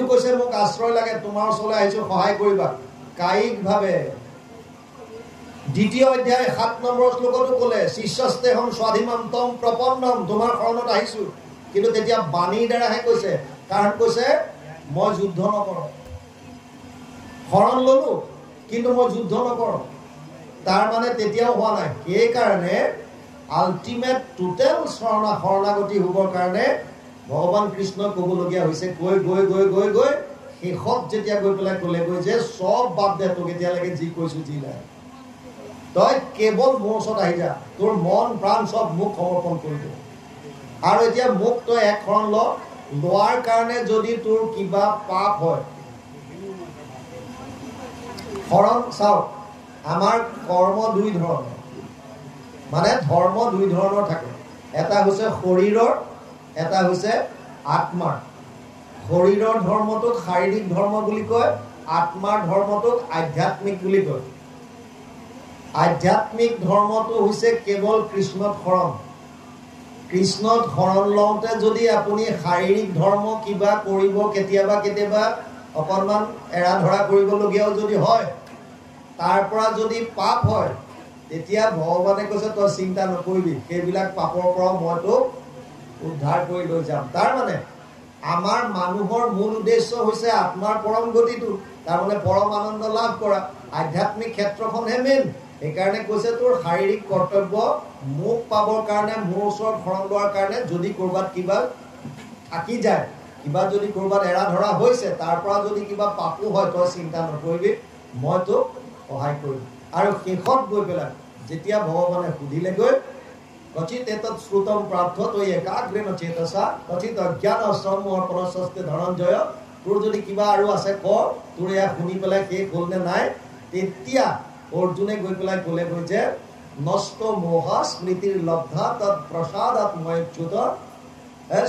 কৈছে মোক আশ্ৰয় লাগে, তোমাৰ ওচৰলৈ আহিছো সহায় কৰিবা, কায়িকভাৱে। দ্বিতীয় অধ্যায় 7 নম্বৰ শ্লোকতো ক'লে শিষ্যস্তেহম স্বাধীনম প্ৰপন্নম, তোমাৰ শৰণত আহিছো। কিন্তু তেতিয়া বাণীৰ দ্বাৰাহে কৈছে, কাৰণ কৈছে মই যুদ্ধ নকৰোঁ। শৰণ ল'লো কিন্তু মই যুদ্ধ নকৰোঁ। তাৰ মানে তেতিয়াও হোৱা নাই। সেইকাৰণে আল্টিমেট টোটেল শৰণাগতি হ'বৰ কাৰণে ভগৱান কৃষ্ণই ক'বলগীয়া হৈছে। গৈ গৈ গৈ গৈ গৈ শেষত যেতিয়া গৈ পেলাই ক'লেগৈ যে চব বাদ দে, তোক এতিয়ালৈকে যি কৈছো যি নাই, তই কেৱল মোৰ ওচৰত আহি যা, তোৰ মন প্ৰাণ চব মোক সমৰ্পণ কৰি দে। আৰু এতিয়া মোক তই এক শৰণ লোৱাৰ কাৰণে যদি তোৰ কিবা পাপ হয়, শৰণ চাওক, আমাৰ কৰ্ম দুই ধৰণৰ, মানে ধৰ্ম দুই ধৰণৰ থাকে। এটা হৈছে শৰীৰৰ, এটা হৈছে আত্মাৰ। শৰীৰৰ ধৰ্মটোক শাৰীৰিক ধৰ্ম বুলি কয়, আত্মাৰ ধৰ্মটোক আধ্যাত্মিক বুলি কয়। আধ্যাত্মিক ধৰ্মটো হৈছে কেৱল কৃষ্ণত শৰণ। কৃষ্ণত শৰণ লওঁতে যদি আপুনি শাৰীৰিক ধৰ্ম কিবা কৰিব, কেতিয়াবা অকণমান এৰা ধৰা কৰিবলগীয়াও যদি হয়, তাৰ পৰা যদি পাপ হয়, তেতিয়া ভগৱানে কৈছে তই চিন্তা নকৰিবি, সেইবিলাক পাপৰ পৰা মই তোক উদ্ধাৰ কৰি লৈ যাম। তাৰ মানে আমাৰ মানুহৰ মূল উদ্দেশ্য হৈছে আত্মাৰ পৰম গতিটো, তাৰমানে পৰম আনন্দ লাভ কৰা। আধ্যাত্মিক ক্ষেত্ৰখনহে মেইন। সেইকাৰণে কৈছে তোৰ শাৰীৰিক কৰ্তব্য মোক পাবৰ কাৰণে, মোৰ ওচৰত শৰণ লোৱাৰ কাৰণে, যদি ক'ৰবাত কিবা থাকি যায়, কিবা যদি ক'ৰবাত এৰা ধৰা হৈছে, তাৰ পৰা যদি কিবা পাপো হয়, তই চিন্তা নকৰিবি, মই তোক সহায় কৰিম। আৰু শেষত গৈ পেলাই যেতিয়া ভগৱানে সুধিলেগৈ কচিত এতৎ শ্ৰুতম প্ৰাৰ্থ তই একাগ্ৰেণ চেতসা কচিত অজ্ঞান সমৰ্পণস্তে ধনঞ্জয়, তোৰ যদি কিবা আৰু আছে ক, তোৰ এয়া শুনি পেলাই শেষ হ'ল নে নাই। তেতিয়া অৰ্জুনে গৈ পেলাই ক'লেগৈ যে নষ্ট মোহ স্মৃতিৰ লব্ধা তৎ প্ৰসাদাত ময়চ্যুত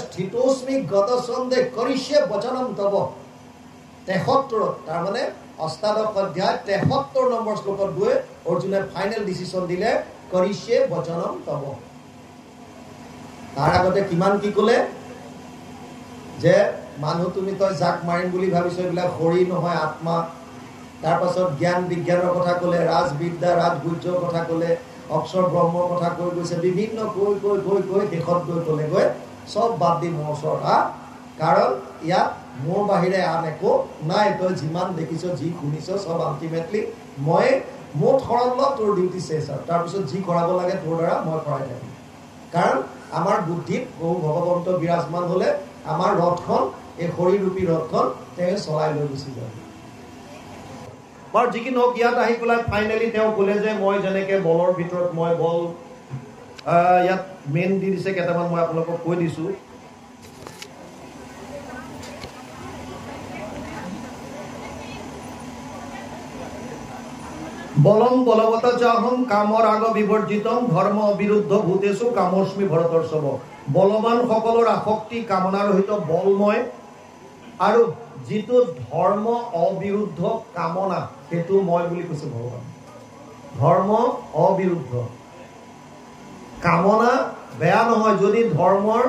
স্থিতোস্মি গত সন্দেহ কৰিষ্যে বচনম তব। 73, তাৰমানে অষ্টাদশ অধ্যায় 73 নম্বৰ শ্লোকত গৈ অৰ্জুনে ফাইনেল ডিচিশ্যন দিলে কৰিষ্যে বচনম তব। তাৰ আগতে কিমান কি ক'লে যে মানুহ তুমি তই জাক মাৰিম বুলি ভাবিছ, এইবিলাক শৰীৰ নহয় আত্মা। তাৰ পাছত জ্ঞান বিজ্ঞানৰ কথা ক'লে, ৰাজবিদ্যা ৰাজগুহ্যৰ কথা ক'লে, অক্ষৰ ব্ৰহ্মৰ কথা কৈ গৈছে, বিভিন্ন কৈ শেষত গৈ ক'লেগৈ চব বাদ দি মোৰ ওচৰত আহ, কাৰণ ইয়াত মোৰ বাহিৰে আন একো নাই। তই যিমান দেখিছ, যি শুনিছ, চব আল্টিমেটলি মই মোৰ শৰণ ল, তোৰ ডিউটি চেছ। আৰু তাৰপিছত যি কৰাব লাগে তোৰ দ্বাৰা মই কৰাই থাকিম। কাৰণ আমাৰ বুদ্ধিত বহু ভগৱন্ত বিৰাজমান হ'লে আমাৰ ৰথখন, এই শৰীৰৰূপী ৰথখন তেওঁ চলাই লৈ গুচি যায়। বাৰু যি কি নহওক, ইয়াত আহি পেলাই ফাইনেলি তেওঁ ক'লে যে মই যেনেকৈ বলৰ ভিতৰত মই বল, ইয়াত মেইন দি দিছে কেইটামান, মই আপোনালোকক কৈ দিছোঁ। বলম বলবত চাহম কামৰ আগ বিবৰ্জিতম ধৰ্ম অবিৰুদ্ধ ভূতেশু কামস্মি ভৰতৰ সব। বলৱান সকলৰ আসক্তি কামনাৰহিত বলময়, আৰু যিটো ধৰ্ম অবিৰুদ্ধ কামনা সেইটো মই বুলি কৈছে ভগৱান। ধৰ্ম অবিৰুদ্ধ কামনা বেয়া নহয়, যদি ধৰ্মৰ,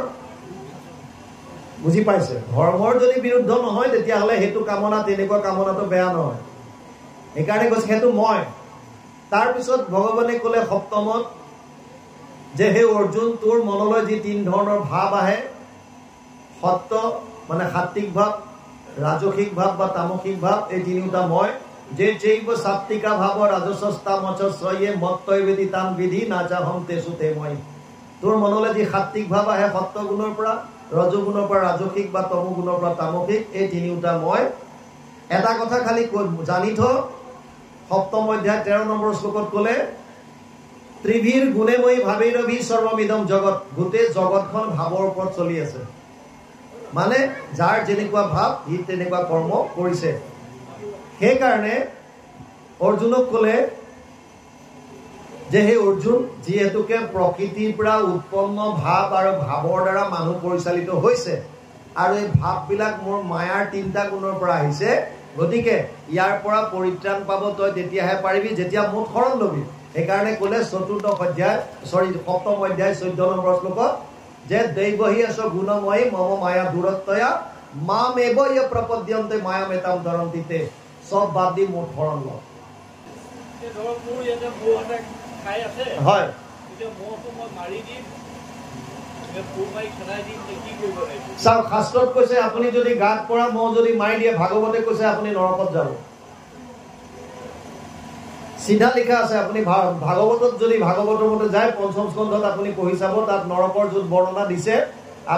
বুজি পাইছে, ধৰ্মৰ যদি বিৰুদ্ধ নহয় তেতিয়াহ'লে সেইটো কামনা, তেনেকুৱা কামনাটো বেয়া নহয়। সেইকাৰণে কৈছে সেইটো মই। তাৰপিছত ভগৱানে ক'লে সপ্তমত যে হে অৰ্জুন তোৰ মনলৈ যি তিন ধৰণৰ ভাৱ আহে সত্য মানে সাত্বিক ভাৱ ৰাজসিক ভাৱ বা তামসিক ভাৱ এই তিনিটা মই যে জৈব সাত্বিকা ভাৱ ৰাজসস্তা মচস্ৰয়ে মত্তৈবেদি তান বিধি নাজাহম তেসুতে মই তোৰ মনলৈ যি সাত্বিক ভাৱ আহে সত্য গুণৰ পৰা ৰজগুণৰ পৰা ৰাজসিক বা তমগুণৰ পৰা তামসিক এই তিনিটা মই এটা কথা খালি জানি থ সপ্তম অধ্যায় 13 নম্বৰ শ্লোকত ক'লে ত্ৰিভীৰ গুণেময়ী ভাবেৰভি সৰ্বমিদম জগত গোটেই জগতখন ভাৱৰ ওপৰত চলি আছে মানে যাৰ যেনেকুৱা ভাৱ সি তেনেকুৱা কৰ্ম কৰিছে সেই কাৰণে অৰ্জুনক ক'লে যে হে অৰ্জুন যিহেতুকে প্ৰকৃতিৰ পৰা উৎপন্ন ভাৱ আৰু ভাৱৰ দ্বাৰা মানুহ পৰিচালিত হৈছে আৰু এই ভাৱবিলাক মোৰ মায়াৰ তিনিটা গুণৰ পৰা আহিছে গতিকে ইয়াৰ পৰা পৰিত্ৰাণ পাব তই তেতিয়াহে পাৰিবি যেতিয়া মোক শৰণ ল'বি সেইকাৰণে ক'লে সপ্তম অধ্যায় 14 নম্বৰ শ্লোকত যে দৈবহি আছ গুণময়ী মম মায়া দূৰত্বয়া মামেব য় প্ৰপদ্যন্তে মায়ামেতাম ধৰন্তিতে সব বাদ দি মোক শৰণ ল হয় চাওক শাস্ত্ৰত কৈছে আপুনি যদি গাত পৰা মহ যদি মাৰি দিয়ে ভাগৱতে কৈছে আপুনি নৰকত যাব সিধা লিখা আছে আপুনি ভাগৱতত যদি ভাগৱতৰ মতে যায় পঞ্চম স্কন্ধত আপুনি পঢ়ি চাব তাত নৰকৰ য'ত বৰ্ণনা দিছে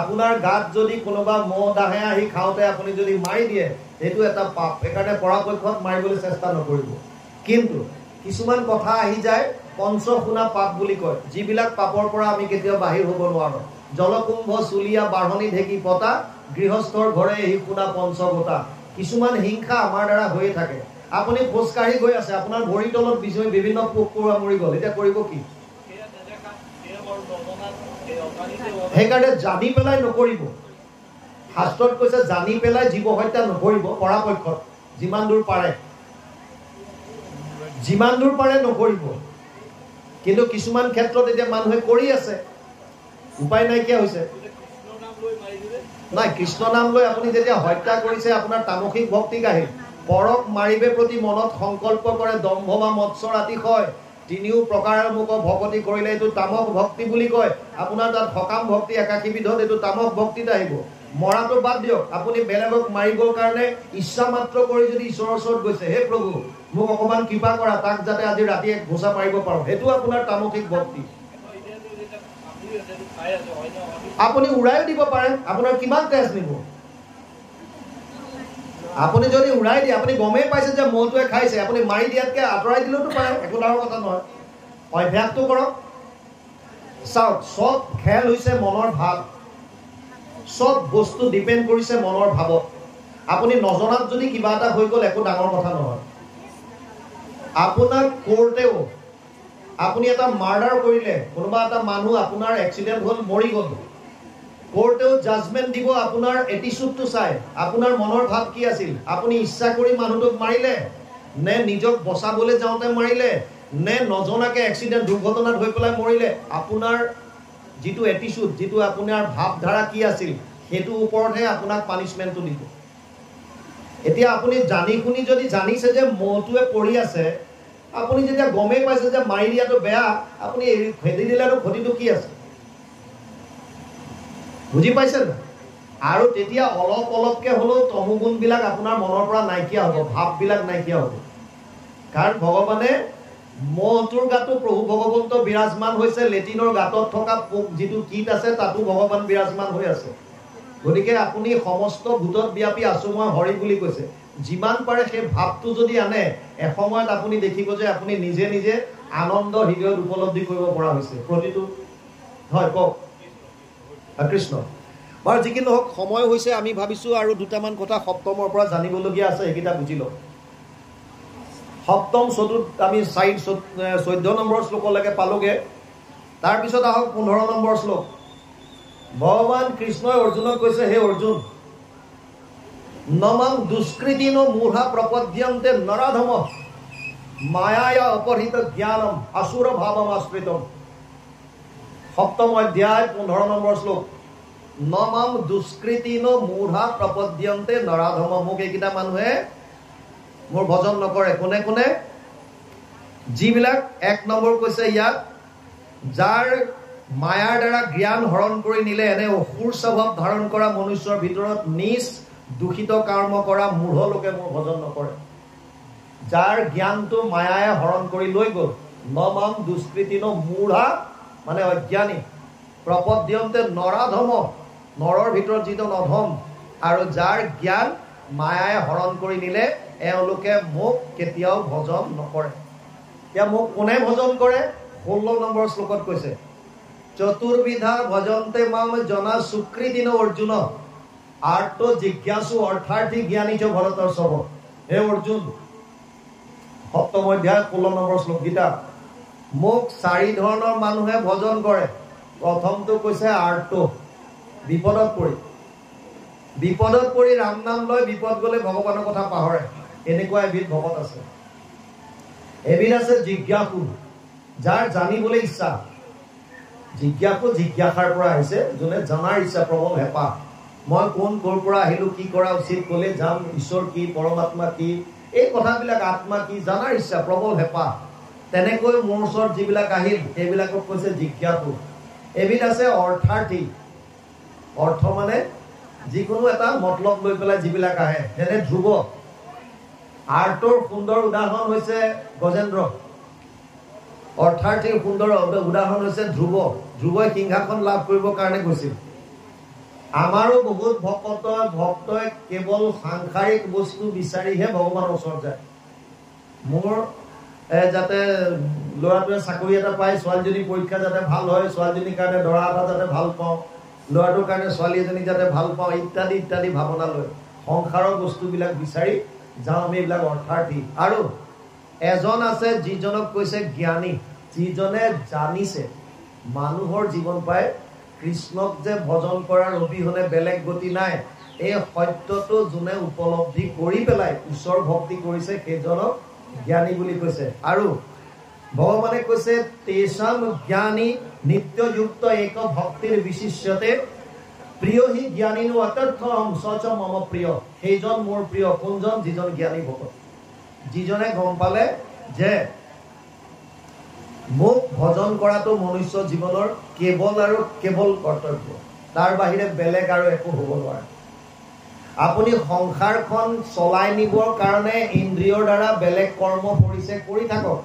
আপোনাৰ গাত যদি কোনোবা মহ দাহে আহি খাওঁতে আপুনি যদি মাৰি দিয়ে সেইটো এটা পাপ সেইকাৰণে পৰাপক্ষত মাৰিবলৈ চেষ্টা নকৰিব কিন্তু কিছুমান কথা আহি যায় পঞ্চশুনা পাপ বুলি কয় যিবিলাক পাপৰ পৰা আমি কেতিয়াও বাহিৰ হ'ব নোৱাৰো জলকুম্ভ চুলিয়া বাঢ়নি ঢেকি পতা গৃহস্থৰ ঘৰে এই শুনা পঞ্চগতা কিছুমান হিংসা আমাৰ দ্বাৰা হৈয়ে থাকে আপুনি খোজকাঢ়ি গৈ আছে আপোনাৰ ভৰি তলত বিভিন্ন পোক পৰুৱা মৰি গ'ল এতিয়া কৰিব কি সেইকাৰণে জানি পেলাই নকৰিব শাস্ত্ৰত কৈছে জানি পেলাই জীৱ হত্যা নকৰিব পৰাপক্ষত যিমান দূৰ পাৰে নকৰিব কিন্তু কিছুমান ক্ষেত্ৰত এতিয়া মানুহে কৰি আছে উপায় নাইকিয়া হৈছে নাই কৃষ্ণ নাম লৈ আপুনি যেতিয়া হত্যা কৰিছে আপোনাৰ তামসিক ভক্তিক আহিল পৰক মাৰিবে প্ৰতি মনত সংকল্প কৰে দম্ভ বা মৎসৰ আতিশয় তিনিও প্ৰকাৰৰ মুখ ভকতি কৰিলে এইটো তামক ভক্তি বুলি কয় আপোনাৰ তাত সকাম ভক্তি একাশী বিধত এইটো তামক ভক্তিত আহিব মৰাটো বাদ দিয়ক আপুনি বেলেগক মাৰিবৰ কাৰণে ইচ্ছা মাত্ৰ কৰি যদি ঈশ্বৰৰ ওচৰত গৈছে হে প্ৰভু মোক অকমান কৃপা কৰা তাক যাতে আজি ৰাতি এক ঘোষা মাৰিব পাৰো সেইটো আপোনাৰ তামসিক ভক্তি আপুনি উৰাই দিব পাৰে আপোনাৰ কিমান তেজ নিব আপুনি যদি উৰাই দিয়ে আপুনি গমেই পাইছে যে মহটোৱে খাইছে আপুনি মাৰি দিয়াতকে আঁতৰাই দিলেওতো পাৰে একো ডাঙৰ কথা নহয় অভ্যাসটো কৰক চাওক সব খেল হৈছে মনৰ ভাৱ সব বস্তু ডিপেণ্ড কৰিছে মনৰ ভাৱত আপুনি নজনাত যদি কিবা এটা হৈ গ'ল একো ডাঙৰ কথা নহয় আপোনাক কোৰ্টেও আপুনি এটা মাৰ্ডাৰ কৰিলে কোনোবা এটা মানুহ আপোনাৰ এক্সিডেণ্ট হ'ল মৰি গ'ল কোৰ্টেও জাজমেণ্ট দিব আপোনাৰ এটিচিউডটো চাই আপোনাৰ মনৰ ভাৱ কি আছিল আপুনি ইচ্ছা কৰি মানুহটোক মাৰিলে নে নিজক বচাবলৈ যাওঁতে মাৰিলে নে নজনাকে এক্সিডেণ্ট দুৰ্ঘটনাত হৈ পেলাই মৰিলে আপোনাৰ যিটো এটিচিউড যিটো আপোনাৰ ভাৱধাৰা কি আছিল সেইটোৰ ওপৰতহে আপোনাক পানিছমেণ্টটো দিব এতিয়া আপুনি জানি শুনি যদি জানিছে যে মহটোৱে পৰি আছে আপুনি যেতিয়া গমেই পাইছে যে মাৰি দিয়াটো বেয়া আপুনি খেদি দিলেতো ক্ষতিটো কি আছে বুজি পাইছে না আৰু তেতিয়া অলপ অলপকে হ'লেও তমগুণবিলাক আপোনাৰ মনৰ পৰা নাইকিয়া হ'ব ভাৱবিলাক নাইকিয়া হ'ব কাৰণ ভগৱানে মহটোৰ গাতো প্ৰভু ভগৱন্ত বিৰাজমান হৈছে লেটিনৰ গাঁতত থকা পোক যিটো কীট আছে তাতো ভগৱান বিৰাজমান হৈ আছে গতিকে আপুনি সমস্ত ভূতত ব্যাপী আছো মই হৰি বুলি কৈছে যিমান পাৰে সেই ভাৱটো যদি আনে এসময়ত আপুনি দেখিব যে আপুনি নিজে নিজে আনন্দ হৃদয়ত উপলব্ধি কৰিব পৰা হৈছে প্ৰতিটো হয় কওক কৃষ্ণ বাৰু যি কি নহওক সময় হৈছে আমি ভাবিছোঁ আৰু দুটামান কথা সপ্তমৰ পৰা জানিবলগীয়া আছে সেইকেইটা বুজি লওক সপ্তম আমি 14 নম্বৰ শ্লোকলৈকে পালোগে তাৰপিছত আহক 15 নম্বৰ শ্লোক ভগৱান কৃষ্ণই অৰ্জুনক কৈছে হে অৰ্জুন নমং দুষ্কৃতিনো মূঢ়া প্ৰপদ্যন্তে নৰাধম মায়ায়া অপহৃত জ্ঞানম আসুৰ ভাৱম আশ্ৰিতম সপ্তম অধ্যায় 15 নম্বৰ শ্লোক নমং দুষ্কৃতিনো মূঢ়া প্ৰপদ্যন্তে নৰাধম মোক এইকেইটা মানুহে মোৰ ভজন নকৰে কোনে কোনে যিবিলাক 1 নম্বৰ কৈছে ইয়াত যাৰ মায়াৰ দ্বাৰা জ্ঞান হৰণ কৰি নিলে এনে অসুৰ স্বভাৱ ধাৰণ কৰা মনুষ্যৰ ভিতৰত নিজ দূষিত কৰ্ম কৰা মূঢ় লোকে মোৰ ভজন নকৰে। যাৰ জ্ঞানটো মায়ায়ে হৰণ কৰি লৈ গ'ল, নমাম দুষ্কৃতিনো মূঢ়া মানে অজ্ঞানী, প্ৰপদ্যন্তে নৰাধম, নৰৰ ভিতৰত যিটো নধম, আৰু যাৰ জ্ঞান মায়ায়ে হৰণ কৰি নিলে এওঁলোকে মোক কেতিয়াও ভজন নকৰে। এতিয়া মোক কোনে ভজন কৰে? 16 নম্বৰ শ্লোকত কৈছে, চতুৰ্বিধা ভজন্তে মাম জনা সুকৃতিন অৰ্জুন আৰ্ত জিজ্ঞাসু অৰ্থাৰ্থী জ্ঞানী চ ভৰতৰ সব। হে অৰ্জুন, 7ম অধ্যায় 16 নম্বৰ শ্লোক গীতা, মোক 4 ধৰণৰ মানুহে ভজন কৰে। প্ৰথমটো কৈছে আৰ্ত, বিপদত পৰি ৰাম নাম লয়, বিপদ গ'লে ভগৱানৰ কথা পাহৰে, এনেকুৱা এবিধ ভকত আছে। এবিধ আছে জিজ্ঞাসু, যাৰ জানিবলৈ ইচ্ছা। জিজ্ঞাসু জিজ্ঞাসাৰ পৰা আহিছে, যোনে জনাৰ ইচ্ছা, প্ৰবল হেঁপাহ। মই কোন, ক'ৰ পৰা আহিলো, কি কৰা উচিত, ক'লে যাম, ঈশ্বৰ কি, পৰমাত্মা কি, এই কথাবিলাক, আত্মা কি, জানাৰ ইচ্ছা, প্ৰবল হেঁপাহ। তেনেকৈ মোৰ ওচৰত যিবিলাক আহিল সেইবিলাকক কৈছে জিজ্ঞাসু। এবিধ আছে অৰ্থাৰ্থী, অৰ্থ মানে যিকোনো এটা মতলব লৈ পেলাই যিবিলাক আহে, যেনে ধ্ৰুৱ। আৰ্টৰ সুন্দৰ উদাহৰণ হৈছে গজেন্দ্ৰ, অৰ্থাৰ্থীৰ সুন্দৰ উদাহৰণ হৈছে ধ্ৰুৱ। ধ্ৰুৱই সিংহাসন লাভ কৰিবৰ কাৰণে গৈছিল। আমাৰো বহুত ভক্তই কেৱল সাংসাৰিক বস্তু বিচাৰিহে ভগৱানৰ ওচৰত যায়। মোৰ যাতে ল'ৰাটোৱে চাকৰি এটা পায়, ছোৱালীজনীৰ পৰীক্ষা যাতে ভাল হয়, ছোৱালীজনীৰ কাৰণে দৰা এটা যাতে ভাল পাওঁ, ল'ৰাটোৰ কাৰণে ছোৱালী এজনী যাতে ভাল পাওঁ, ইত্যাদি ইত্যাদি ভাৱনা লৈ সংসাৰৰ বস্তুবিলাক বিচাৰি যাওঁ আমি, এইবিলাক অৰ্থাৰ্থী। আৰু এজন আছে যিজনক কৈছে জ্ঞানী, যিজনে জানিছে মানুহৰ জীৱন পাই কৃষ্ণক যে ভজন কৰাৰ অবিহনে বেলেগ গতি নাই, এই সত্যটো যোনে উপলব্ধি কৰি পেলাই ঈশ্বৰ ভক্তি কৰিছে সেইজনক জ্ঞানী বুলি কৈছে। আৰু ভগৱানে কৈছে তেষাম জ্ঞানী নিত্যযুক্ত এক ভক্তিৰ বিশিষ্যতে প্ৰিয় হি জ্ঞানীনো অতৰ্থম সচ মম প্ৰিয়। সেইজন মোৰ প্ৰিয়। কোনজন? যিজন জ্ঞানী ভকত, যিজনে গম পালে যে মোক ভজন কৰাটো মনুষ্য জীৱনৰ কেৱল আৰু কেৱল কৰ্তব্য, তাৰ বাহিৰে বেলেগ আৰু একো হ'ব নোৱাৰে। আপুনি সংসাৰখন চলাই নিবৰ কাৰণে ইন্দ্ৰিয়ৰ দ্বাৰা বেলেগ কৰ্ম পৰিছে, কৰি থাকক।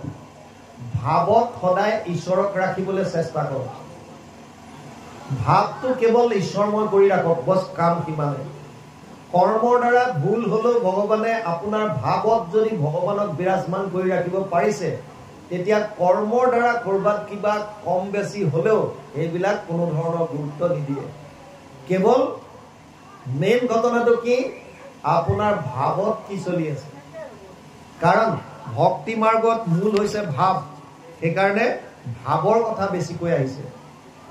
ভাৱত সদায় ঈশ্বৰক ৰাখিবলৈ চেষ্টা কৰক। ভাৱটো কেৱল ঈশ্বৰময় কৰি ৰাখক, বছ, কাম সিমানে। কৰ্মৰ দ্বাৰা ভুল হলেও ভগৱানে আপোনাৰ ভাৱত যদি ভগৱানক বিৰাজমান কৰি ৰাখিব পাৰিছে, তেতিয়া কৰ্মৰ দ্বাৰা কৰবাত কিবা কম বেছি হলেও এইবিলাক কোনো ধৰণৰ গুৰুত্ব নিদিয়ে। কেৱল মেইন ঘটনাটো কি? আপোনাৰ ভাৱত কি চলি আছে। কাৰণ ভক্তি মাৰ্গত মূল হৈছে ভাৱ, সেইকাৰণে ভাৱৰ কথা বেছিকৈ আহিছে।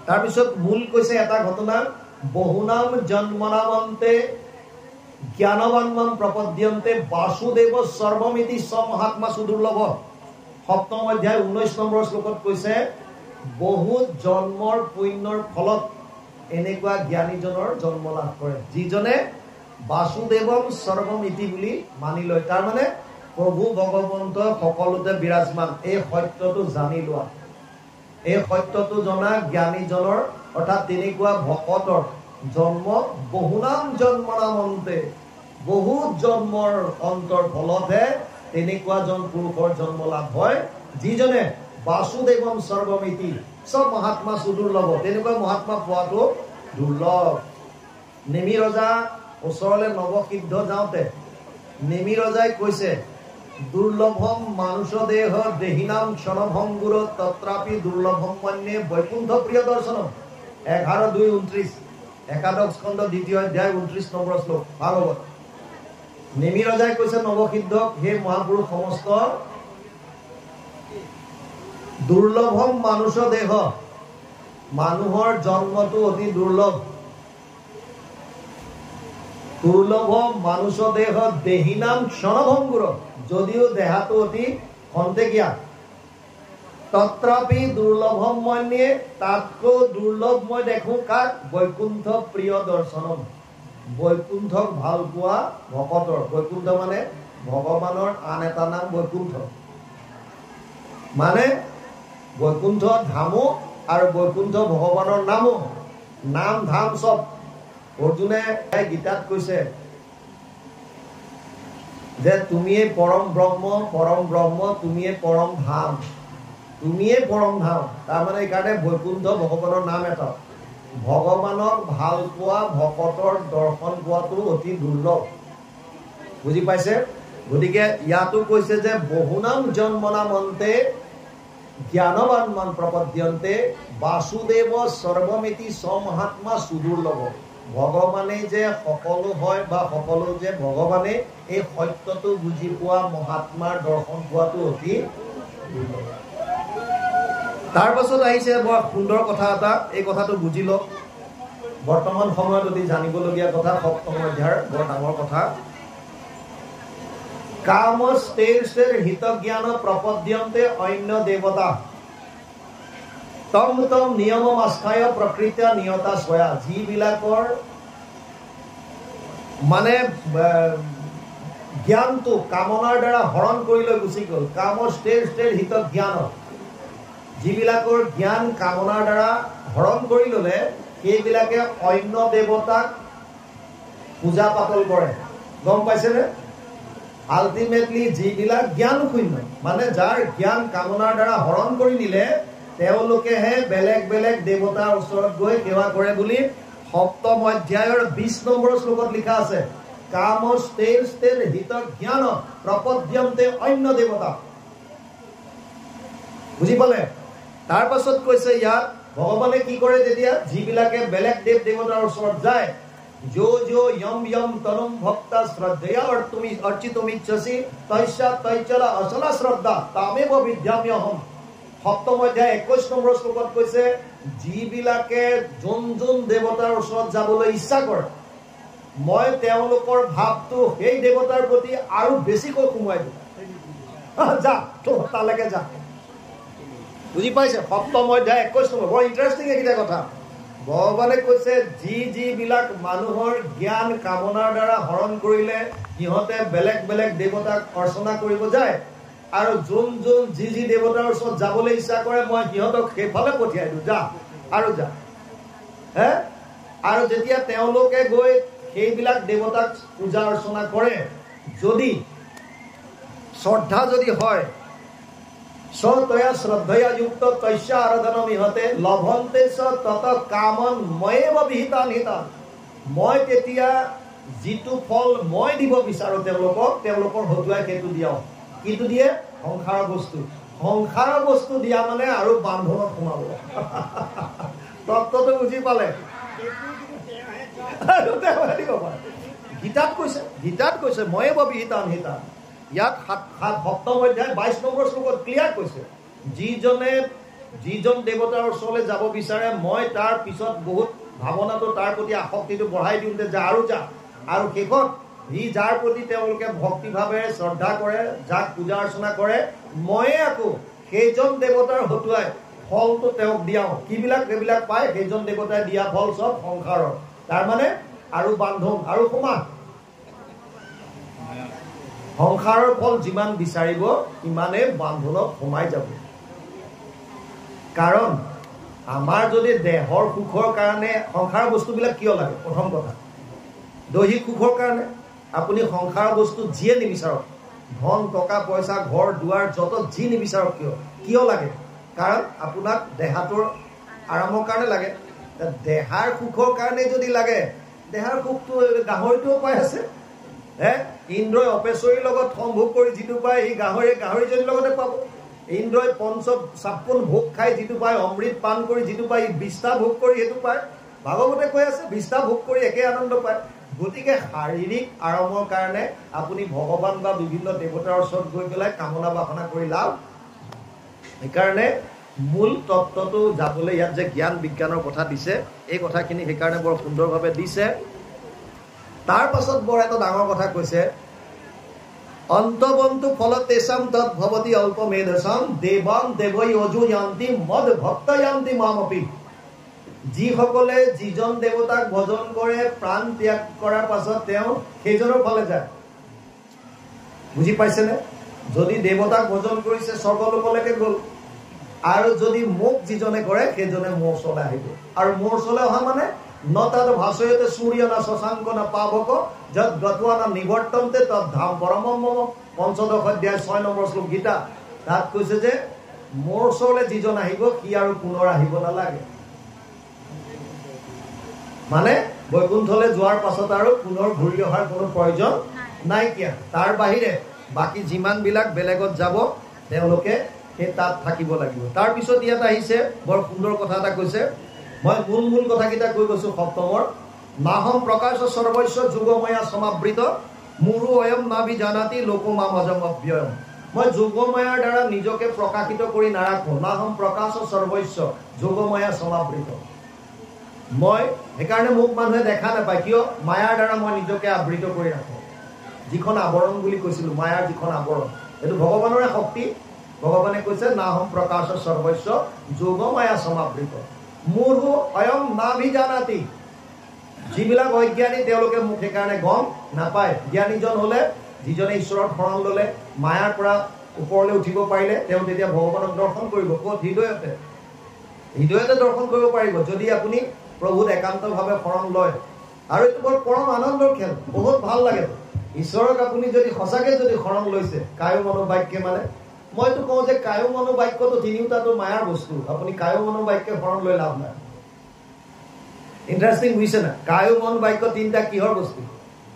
তাৰপিছত মূল কৈছে এটা ঘটনা, বহুনাম জন্মনামন্তে জ্ঞানবান প্ৰপদ্যন্তে বাসুদেৱ সৰ্বমিতি স্বমহাত্মা সুদুৰ্লভ। 7ম অধ্যায় 19 নম্বৰ শ্লোকত কৈছে বহুত জন্মৰ পুণ্যৰ ফলত এনেকুৱা জ্ঞানীজনৰ জন্ম লাভ কৰে, যিজনে বাসুদেৱম সৰ্বমিতি বুলি মানি লয়। তাৰমানে প্ৰভু ভগৱন্ত সকলোতে বিৰাজমান, এই সত্যটো জানি লোৱা। এই সত্যটো জনা জ্ঞানীজনৰ অৰ্থাৎ তেনেকুৱা ভকতৰ জন্ম বহুনাম জন্মনামন্তে, বহুত জন্মৰ অন্তৰ ফলতহে তেনেকুৱাজন পুৰুষৰ জন্ম লাভ হয়, যিজনে বাসুদেৱম সৰ্বমিতি চব মহাত্মা সুদুৰ্লভ। তেনেকুৱা মহাত্মা পোৱাটো দুৰ্লভ। নেমি ৰজা ওচৰলৈ নৱসিদ্ধ যাওঁতে নেমি ৰজাই কৈছে দুৰ্লভম মানুষ দেহ দেহিনাম ক্ষণভংগুৰ তত্ৰাপি দুৰ্লভম মন্যে বৈকুণ্ঠ প্ৰিয় দৰ্শনম। 11:2-29 একাদশ খণ্ড 2য় অধ্যায় 29 নম্বৰ শ্লোক ভাগৱত। নেমি ৰজাই কৈছে নৱসিদ্ধক, হে মহাপুৰুষ সমস্ত, দুৰ্লভম মানুষ দেহ, মানুহৰ জন্মটো অতি দুৰ্লভ। দুৰ্লভ মানুষ দেহ দেহিনাম ক্ষণভংগুৰ, যদিও দেহাটো অতি খন্তেকীয়া। তত্ৰাপি দুৰ্লভম মন্যে, তাতকৈ দুৰ্লভ মই দেখো কাক? বৈকুণ্ঠ প্ৰিয় দৰ্শনম, বৈকুণ্ঠক ভাল পোৱা ভকতৰ। বৈকুণ্ঠ মানে ভগৱানৰ আন এটা নাম বৈকুণ্ঠ, মানে বৈকুণ্ঠ ধামো আৰু বৈকুণ্ঠ ভগৱানৰ নামো নাম ধাম সব অৰ্জুনে গীতাত কৈছে যে তুমিয়ে পৰম ব্ৰহ্ম তুমিয়ে পৰম ধাম তাৰমানে এইকাৰণে বৈকুণ্ঠ ভগৱানৰ নাম এটা ভগৱানক ভাল পোৱা ভকতৰ দৰ্শন পোৱাটো অতি দুৰ্লভ বুজি পাইছে গতিকে ইয়াতো কৈছে যে বহুনাম জন্মনামন্তে জ্ঞানবান মান প্ৰপদ্যন্তে বাসুদেৱ সৰ্বমিতি সমহাত্মা সুদুৰ্লভ ভগৱানে যে সকলো হয় বা সকলো যে ভগৱানে এই সত্যটো বুজি পোৱা মহাত্মাৰ দৰ্শন পোৱাটো অতি দুৰ্লভ তাৰ পাছত আহিছে বৰ সুন্দৰ কথা এটা এই কথাটো বুজি লওক বৰ্তমান সময়ত অতি জানিবলগীয়া কথা সপ্তম অধ্যায়ৰ বৰ ডাঙৰ কথা কামস্তেৰ হিত জ্ঞান প্ৰপদ্যন্তে অন্য দেৱতা তম নিয়ম আস্থায় প্ৰকৃত নিয়তা স্বয়া যিবিলাকৰ মানে জ্ঞানটো কামনাৰ দ্বাৰা হৰণ কৰি লৈ গুচি গ'ল কামস্তেৰ হিত জ্ঞান যিবিলাকৰ জ্ঞান কামনাৰ দ্বাৰা হৰণ কৰি ল'লে সেইবিলাকে অন্য দেৱতাক পূজা পাতল কৰে গম পাইছেনে আল্টিমেটলি যিবিলাক জ্ঞান শূন্য মানে যাৰ জ্ঞান কামনাৰ দ্বাৰা হৰণ কৰি নিলে তেওঁলোকেহে বেলেগ বেলেগ দেৱতাৰ ওচৰত গৈ সেৱা কৰে বুলি সপ্তম অধ্যায়ৰ 20 নম্বৰ শ্লোকত লিখা আছে কামস্তেৰ হিত জ্ঞান প্ৰপদ্যন্তে অন্য দেৱতা বুজি পালে তাৰ পাছত কৈছে ইয়াত ভগৱানে কি কৰে তেতিয়া যিবিলাকে বেলেগ দেৱ দেৱতাৰ ওচৰত যায় जो यम तनुम भक्ता श्रद्धया अर्चितुमिच्छसि तस्या तैचला असला श्रद्धा तामेव विद्याम्यहम সপ্তম অধ্যায় 21 নম্বৰ শ্লোকত কৈছে যিবিলাকে যোন দেৱতাৰ ওচৰত যাবলৈ ইচ্ছা কৰে মই তেওঁলোকৰ ভাৱটো সেই দেৱতাৰ প্ৰতি আৰু বেছিকৈ সোমাই দিওঁ যা তো তালৈকে যা বুজি পাইছে সপ্তম অধ্যায় 21 নম্বৰ বৰ ইন্টাৰেষ্টিং এইটা কথা ভগৱানে কৈছে যিবিলাক মানুহৰ জ্ঞান কামনাৰ দ্বাৰা হৰণ কৰিলে সিহঁতে বেলেগ বেলেগ দেৱতাক অৰ্চনা কৰিব যায় আৰু যোন যি দেৱতাৰ ওচৰত যাবলৈ ইচ্ছা কৰে মই সিহঁতক সেইফালে পঠিয়াই দিওঁ যা আৰু যেতিয়া তেওঁলোকে গৈ সেইবিলাক দেৱতাক পূজা অৰ্চনা কৰে যদি শ্ৰদ্ধা যদি হয় সতয়া শ্ৰদ্ধয়া যুক্ত তস্যা আৰাধনম ইহতে লভন্তে স তত কামন ময়েব বিহিতান হিতান মই তেতিয়া যিটো ফল মই দিব বিচাৰো তেওঁলোকৰ হতুৱাই সেইটো দিয়াও কিন্তু দিয়ে সংসাৰৰ বস্তু দিয়া মানে আৰু বান্ধনত সোমাব তত্ত্বটো বুজি পালে গীতাত কৈছে ময়েব বিহিতান হিতান ইয়াত সপ্তম অধ্যায় 22 নম্বৰ শ্লোকত ক্লিয়াৰ কৈছে যিজন দেৱতাৰ ওচৰলৈ যাব বিচাৰে মই তাৰ পিছত বহুত ভাৱনাটো তাৰ প্ৰতি আসক্তিটো বঢ়াই দিওঁ যে যা আৰু শেষত সি যাৰ প্ৰতি তেওঁলোকে ভক্তিভাৱেৰে শ্ৰদ্ধা কৰে যাক পূজা অৰ্চনা কৰে ময়ে আকৌ সেইজন দেৱতাৰ হতুৱাই ফলটো তেওঁক দিয়াওঁ সেইবিলাক পায় সেইজন দেৱতাই দিয়া ফল চব সংসাৰৰ তাৰমানে আৰু বান্ধন আৰু সমান সংসাৰৰ ফল যিমান বিচাৰিব সিমানে বান্ধনত সোমাই যাব কাৰণ আমাৰ যদি দেহৰ সুখৰ কাৰণে সংসাৰৰ বস্তুবিলাক কিয় লাগে প্ৰথম কথা দৈহিক সুখৰ কাৰণে আপুনি সংসাৰৰ বস্তু যিয়ে নিবিচাৰক ধন টকা পইচা ঘৰ দুৱাৰ যত যি নিবিচাৰক কিয় লাগে কাৰণ আপোনাক দেহাটোৰ আৰামৰ কাৰণে লাগে দেহাৰ সুখৰ কাৰণে যদি লাগে দেহাৰ সুখটো গাহৰিটোও পাই আছে ইন্দ্ৰই অপেশ্বৰীৰ লগত সম্ভোগ কৰি যিটো পায় সি গাহৰিজনীৰ লগতে পাব ইন্দ্ৰই 56 ভোগ খাই যিটো পায় অমৃত পান কৰি যিটো পায় 20টা ভোগ কৰি সেইটো পায় ভাগৱতে কৈ আছে 20টা ভোগ কৰি একে আনন্দ পায় গতিকে শাৰীৰিক আৰামৰ কাৰণে আপুনি ভগৱান বা বিভিন্ন দেৱতাৰ ওচৰত গৈ পেলাই কামনা বাসনা কৰি লাভ সেইকাৰণে মূল তত্ত্বটো যাবলৈ ইয়াত যে জ্ঞান বিজ্ঞানৰ কথা দিছে এই কথাখিনি সেইকাৰণে বৰ সুন্দৰভাৱে দিছে তাৰ পাছত বৰ এটা ডাঙৰ কথা কৈছে অন্তবন্তু ফলতেসাম তৎ ভৱতি অল্পমেধসাম দেৱান দেৱৈ অজু য়ান্তি মদ ভক্ত য়ান্তি মামপি যিসকলে যিজন দেৱতাক ভজন কৰে প্ৰাণ ত্যাগ কৰাৰ পাছত তেওঁ সেইজনৰ ফালে যায় বুজি পাইছেনে যদি দেৱতাক ভজন কৰিছে স্বৰ্গলোকলৈকে গ'ল আৰু যদি মোক যিজনে কৰে সেইজনে মোৰ ওচৰলৈ আহিব আৰু মোৰ ওচৰলৈ অহা মানে নতাত ভাষয়তে সূৰ্য না শশাঙ্ক না পাবক যত গতোৱা না নিবৰ্তন্তে তত ধাম পৰমম মম ৫ম অধ্যায় ৬ নম্বৰ শ্লোক গীতা তাত কৈছে যে মোৰ ওচৰলৈ যিজন আহিব সি আৰু পুনৰ আহিব নালাগে মানে বৈকুণ্ঠলৈ যোৱাৰ পাছত আৰু পুনৰ ঘূৰি অহাৰ কোনো প্ৰয়োজন নাইকিয়া তাৰ বাহিৰে বাকি যিমান বিলাক বেলেগত যাব তেওঁলোকে সেই তাত থাকিব লাগিব তাৰ পিছত ইয়াত আহিছে বৰ সুন্দৰ কথা এটা কৈছে মই মূল কথাকেইটা কৈ গৈছো সপ্তমৰ নাহম প্ৰকাশ সৰ্বস্ব যোগময়া সমাবৃত মুৰু অয়ম নাভি জানাতি লোকমা মজম অব্যয়ম মই যোগময়াৰ দ্বাৰা নিজকে প্ৰকাশিত কৰি নাৰাখো নাহম প্ৰকাশ সৰ্বস্ব যোগময়া সমাবৃত মই সেইকাৰণে মোক মানুহে দেখা নাপায় কিয় মায়াৰ দ্বাৰা মই নিজকে আবৃত কৰি ৰাখো যিখন আৱৰণ বুলি কৈছিলো মায়াৰ যিখন আৱৰণ এইটো ভগৱানৰে শক্তি ভগৱানে কৈছে নাহম প্ৰকাশ সৰ্বস্ব যোগময়া সমাবৃত মুৰু অয়ম নাভি জানাতি যিবিলাক অজ্ঞানী তেওঁলোকে মোক সেইকাৰণে গম নাপায় জ্ঞানীজন হলে যিজনে ঈশ্বৰৰ শৰণ ললে মায়াৰ পৰা ওপৰলৈ উঠিব পাৰিলে তেওঁ তেতিয়া ভগৱানক দৰ্শন কৰিব ক'ত হৃদয়তে দৰ্শন কৰিব পাৰিব যদি আপুনি প্ৰভুত একান্তভাৱে শৰণ লয় আৰু এইটো বৰ পৰম আনন্দৰ খেল বহুত ভাল লাগে ঈশ্বৰক আপুনি যদি সঁচাকে যদি শৰণ লৈছে কায় মনোবাক্যে মানে মইতো কওঁ যে কায় মনোবাক্যটো তিনিওটাতো মায়াৰ বস্তু আপুনি কায় মনোবাক্যে শৰণ লৈ লাভ নাই ইন্টাৰেষ্টিং বুজিছে না কায় মনোবাক্য তিনিটা কিহৰ বস্তু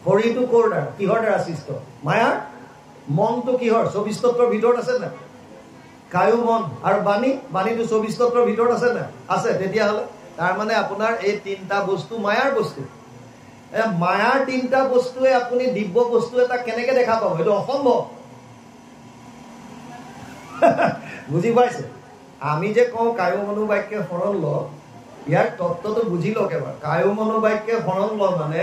শৰীৰটো ক'ৰ দ্বাৰা কিহৰ দ্বাৰা সৃষ্ট মায়াৰ মনটো কিহৰ ২৪ তত্ত্বৰ ভিতৰত আছে না কায় মন আৰু বাণীটো ২৪ তত্ত্বৰ ভিতৰত আছে না আছে তেতিয়াহ'লে তাৰ মানে আপোনাৰ এই তিনিটা বস্তু মায়াৰ বস্তু মায়াৰ তিনিটা বস্তুৱে আপুনি দিব্য বস্তু এটা কেনেকে দেখা পাব এইটো অসম্ভৱ বুজি পাইছে আমি যে কওঁ কায় মনোবাক্যে শৰণ ল ইয়াৰ তত্ত্বটো বুজি লওক এবাৰ কায় মনোবাক্যে শৰণ ল মানে